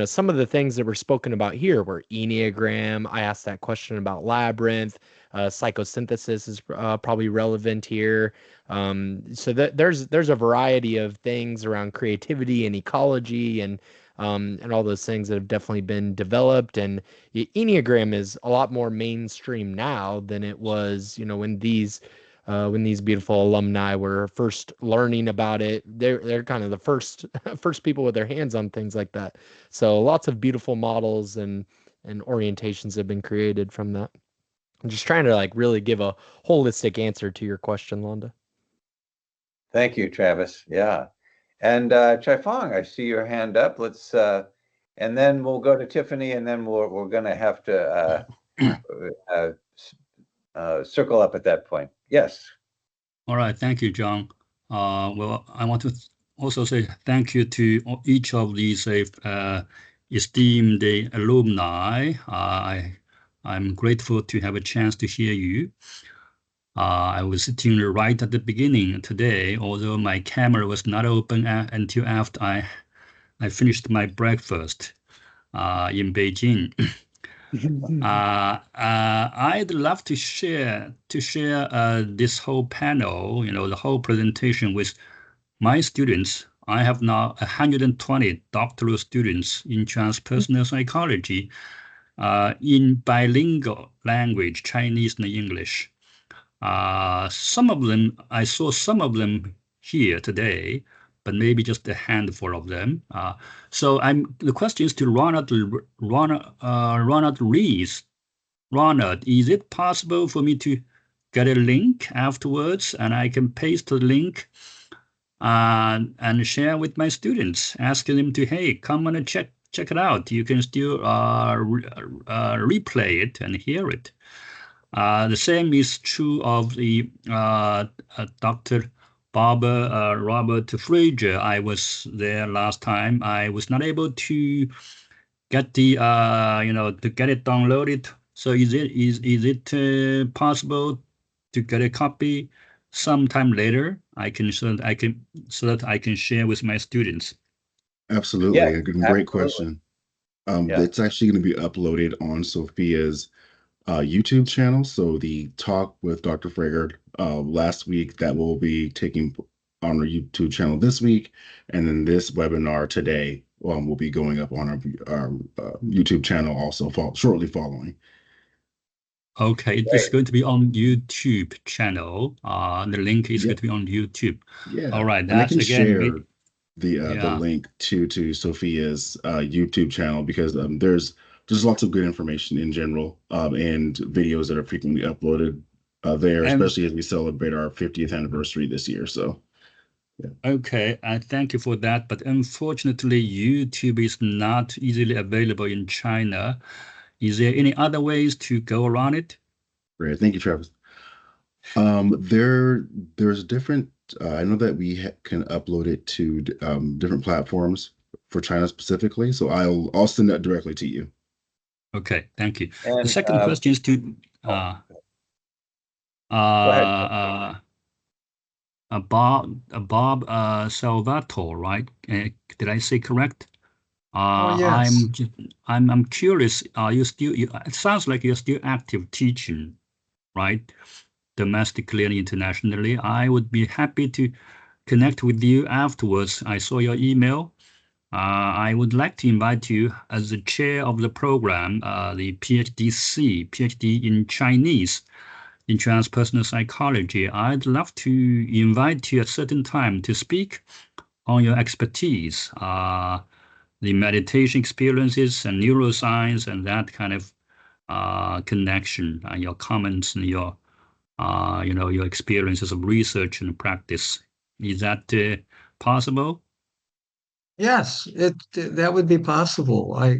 [SPEAKER 8] some of the things that were spoken about here were Enneagram. I asked that question about Labyrinth. Psychosynthesis is probably relevant here. So that there's a variety of things around creativity and ecology and all those things that have definitely been developed. And Enneagram is a lot more mainstream now than it was, when these beautiful alumni were first learning about it. They're kind of the first people with their hands on things like that. So lots of beautiful models and orientations have been created from that. I'm just trying to really give a holistic answer to your question, Londa.
[SPEAKER 2] Thank you, Travis. Yeah. And Chai-Fong, I see your hand up. Let's and then we'll go to Tiffany, and then we're going to have to circle up at that point. Yes.
[SPEAKER 12] All right. Thank you, John. Well, I want to also say thank you to each of these esteemed alumni. I'm grateful to have a chance to hear you. I was sitting right at the beginning today, although my camera was not open until after I finished my breakfast in Beijing. I'd love to share this whole panel, the whole presentation with my students. I have now 120 doctoral students in transpersonal psychology in bilingual language, Chinese and English. Some of them, I saw some of them here today, but maybe just a handful of them. So the question is to Ronald Rees. Ronald, is it possible for me to get a link afterwards and I can paste the link and share with my students, asking them to, hey, come on and check it out. You can still replay it and hear it. The same is true of the Dr. Robert Fraser. I was there last time. I was not able to get the to get it downloaded. So is it possible to get a copy sometime later? So that I can share with my students.
[SPEAKER 1] Absolutely.
[SPEAKER 2] Yeah,
[SPEAKER 1] A great
[SPEAKER 2] absolutely.
[SPEAKER 1] question.
[SPEAKER 2] Yeah.
[SPEAKER 1] It's actually going to be uploaded on Sofia's YouTube channel. So the talk with Dr. Frager last week, that will be taking on our YouTube channel this week. And then this webinar today will be going up on our YouTube channel also shortly following.
[SPEAKER 12] Okay, it's going to be on YouTube channel. The link is going to be on YouTube.
[SPEAKER 1] Yeah.
[SPEAKER 12] All right.
[SPEAKER 1] And I can share
[SPEAKER 12] again,
[SPEAKER 1] the link to Sophia's YouTube channel because there's lots of good information in general and videos that are frequently uploaded there, especially as we celebrate our 50th anniversary this year. So, yeah.
[SPEAKER 12] Okay, I thank you for that. But unfortunately, YouTube is not easily available in China. Is there any other ways to go around it?
[SPEAKER 1] Great. Thank you, Travis. There's different. I know that we can upload it to different platforms for China specifically. So I'll send that directly to you.
[SPEAKER 12] Okay, thank you.
[SPEAKER 2] And,
[SPEAKER 12] the second question is to
[SPEAKER 2] go ahead.
[SPEAKER 12] Bob Salvatore, right? Did I say correct?
[SPEAKER 6] yes.
[SPEAKER 12] I'm curious. Are you still? It sounds like you're still active teaching, right? Domestically and internationally. I would be happy to connect with you afterwards. I saw your email. I would like to invite you as the chair of the program, the PhD in Chinese, in transpersonal psychology. I'd love to invite you at a certain time to speak on your expertise, the meditation experiences and neuroscience and that kind of connection, and your comments and your your experiences of research and practice. Is that possible?
[SPEAKER 6] Yes, that would be possible. I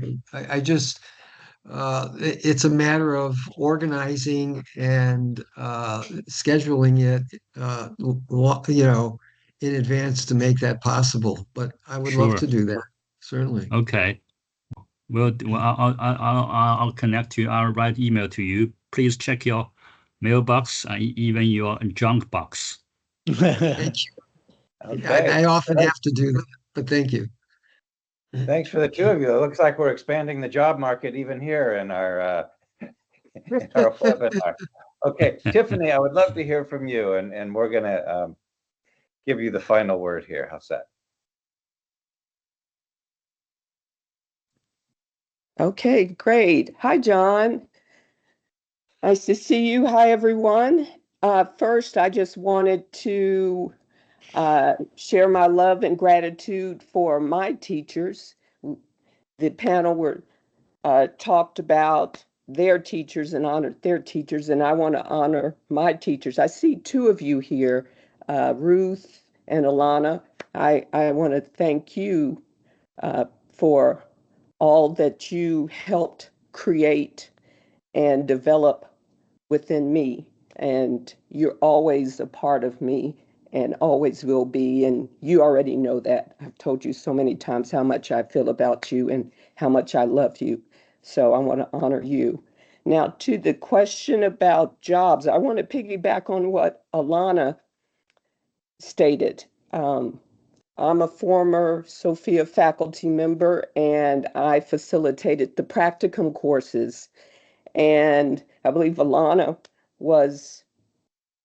[SPEAKER 6] just it's a matter of organizing and scheduling it, in advance to make that possible. But I would love
[SPEAKER 12] Sure.
[SPEAKER 6] to do that, certainly.
[SPEAKER 12] Okay. Well, I'll connect you. I'll write email to you. Please check your mailbox, even your junk box.
[SPEAKER 6] Thank you.
[SPEAKER 2] Okay.
[SPEAKER 6] I often have to do that, but thank you.
[SPEAKER 2] Thanks for the two of you. It looks like we're expanding the job market even here in our webinar. Okay, Tiffany, I would love to hear from you, and we're going to give you the final word here. How's that?
[SPEAKER 13] Okay, great. Hi, John. Nice to see you. Hi, everyone. First, I just wanted to share my love and gratitude for my teachers. The panel were talked about their teachers and honored their teachers, and I want to honor my teachers. I see two of you here, Ruth and Alana. I want to thank you for all that you helped create and develop within me. And you're always a part of me. and always will be. And you already know that. I've told you so many times how much I feel about you and how much I love you. So I want to honor you. Now, to the question about jobs, I want to piggyback on what Alana stated. I'm a former Sofia faculty member, and I facilitated the practicum courses. And I believe Alana was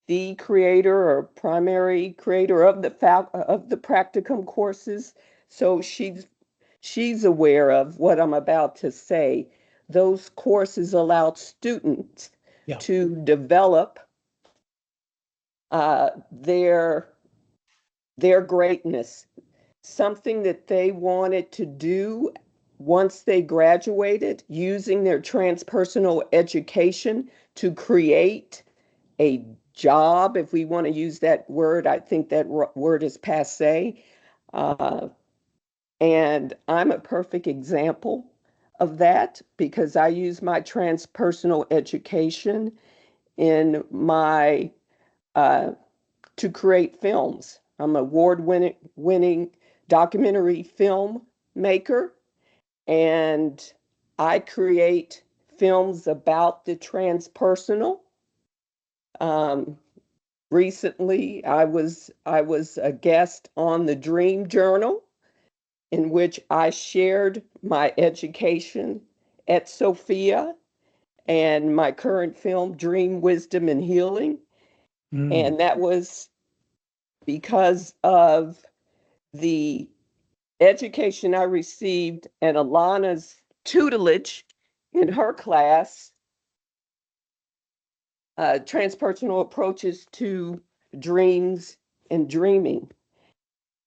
[SPEAKER 13] the creator or primary creator of the practicum courses. So she's aware of what I'm about to say. Those courses allowed students to develop their greatness, something that they wanted to do once they graduated, using their transpersonal education to create a job, if we want to use that word. I think that word is passe. And I'm a perfect example of that because I use my transpersonal education in my to create films. I'm an award-winning documentary film maker, and I create films about the transpersonal. Recently, I was a guest on the Dream Journal, in which I shared my education at Sofia and my current film, Dream, Wisdom, and Healing. And that was because of the education I received and Alana's tutelage in her class, Transpersonal Approaches to Dreams and Dreaming.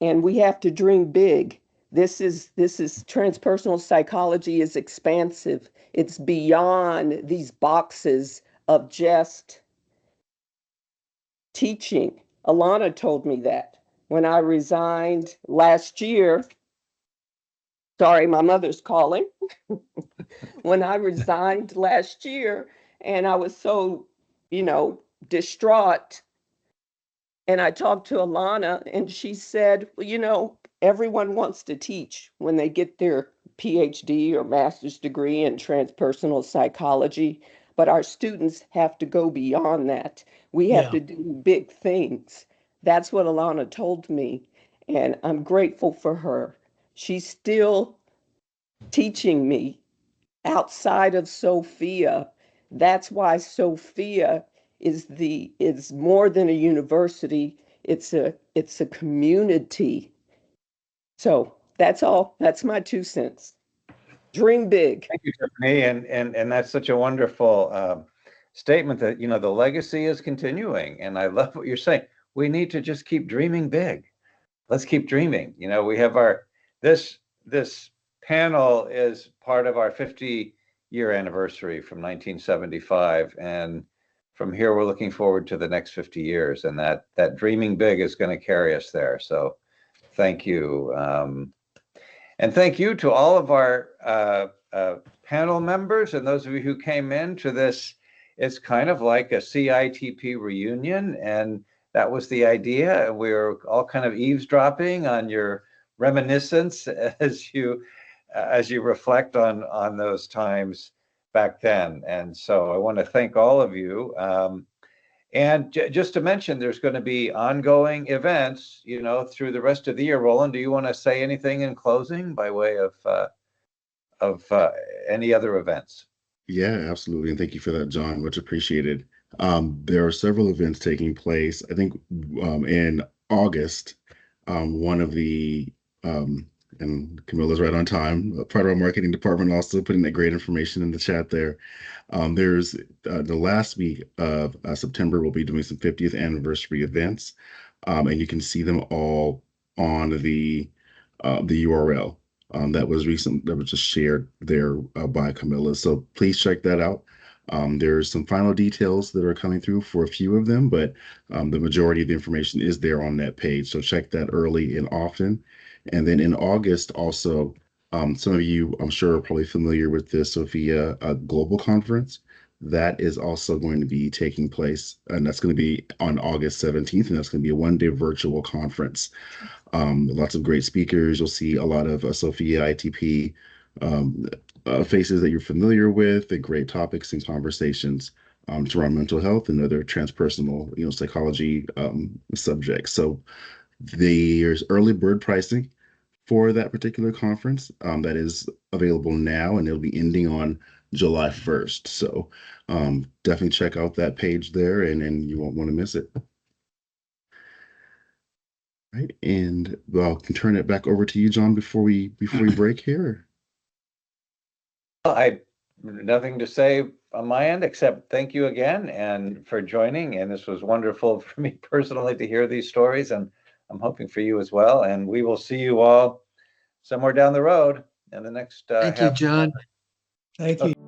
[SPEAKER 13] And we have to dream big. This is transpersonal psychology is expansive. It's beyond these boxes of just teaching. Alana told me that when I resigned last year. Sorry, my mother's calling. When I resigned last year, and I was so, distraught. And I talked to Alana, and she said, well, everyone wants to teach when they get their PhD or master's degree in transpersonal psychology, but our students have to go beyond that. We have to do big things. That's what Alana told me, and I'm grateful for her. She's still teaching me outside of Sofia. That's why Sofia is more than a university. It's a community. So that's all. That's my 2 cents. Dream big.
[SPEAKER 2] Thank you, Tiffany. And that's such a wonderful statement that, the legacy is continuing. And I love what you're saying. We need to just keep dreaming big. Let's keep dreaming. We have this panel is part of our 50-year anniversary from 1975. And from here, we're looking forward to the next 50 years. And that dreaming big is going to carry us there. So thank you. And thank you to all of our panel members and those of you who came in to this. It's kind of like a CITP reunion, and that was the idea. We were all kind of eavesdropping on your reminiscence as you reflect on those times back then. And so I want to thank all of you. And just to mention, there's going to be ongoing events, through the rest of the year. Roland, do you want to say anything in closing by way of any other events?
[SPEAKER 1] Yeah, absolutely. And thank you for that, John. Much appreciated. There are several events taking place. I think in August, one of the, and Camilla's right on time, part of our marketing department also putting that great information in the chat there. There's the last week of September, we'll be doing some 50th anniversary events, and you can see them all on the URL that was just shared there by Camilla. So please check that out. There's some final details that are coming through for a few of them, but the majority of the information is there on that page. So check that early and often. And then in August also, some of you, I'm sure, are probably familiar with the Sofia Global Conference that is also going to be taking place, and that's going to be on August 17th, and that's going to be a one-day virtual conference. Lots of great speakers. You'll see a lot of Sofia ITP faces that you're familiar with, and great topics and conversations around mental health and other transpersonal, psychology subjects. So there's early bird pricing for that particular conference that is available now, and it'll be ending on July 1st. So definitely check out that page there, and you won't want to miss it. Right, and I can turn it back over to you, John, before we break here.
[SPEAKER 2] Well, I nothing to say on my end except thank you again and for joining. And this was wonderful for me personally to hear these stories, and I'm hoping for you as well. And we will see you all somewhere down the road in the next
[SPEAKER 6] Thank you, John.
[SPEAKER 5] Thank you.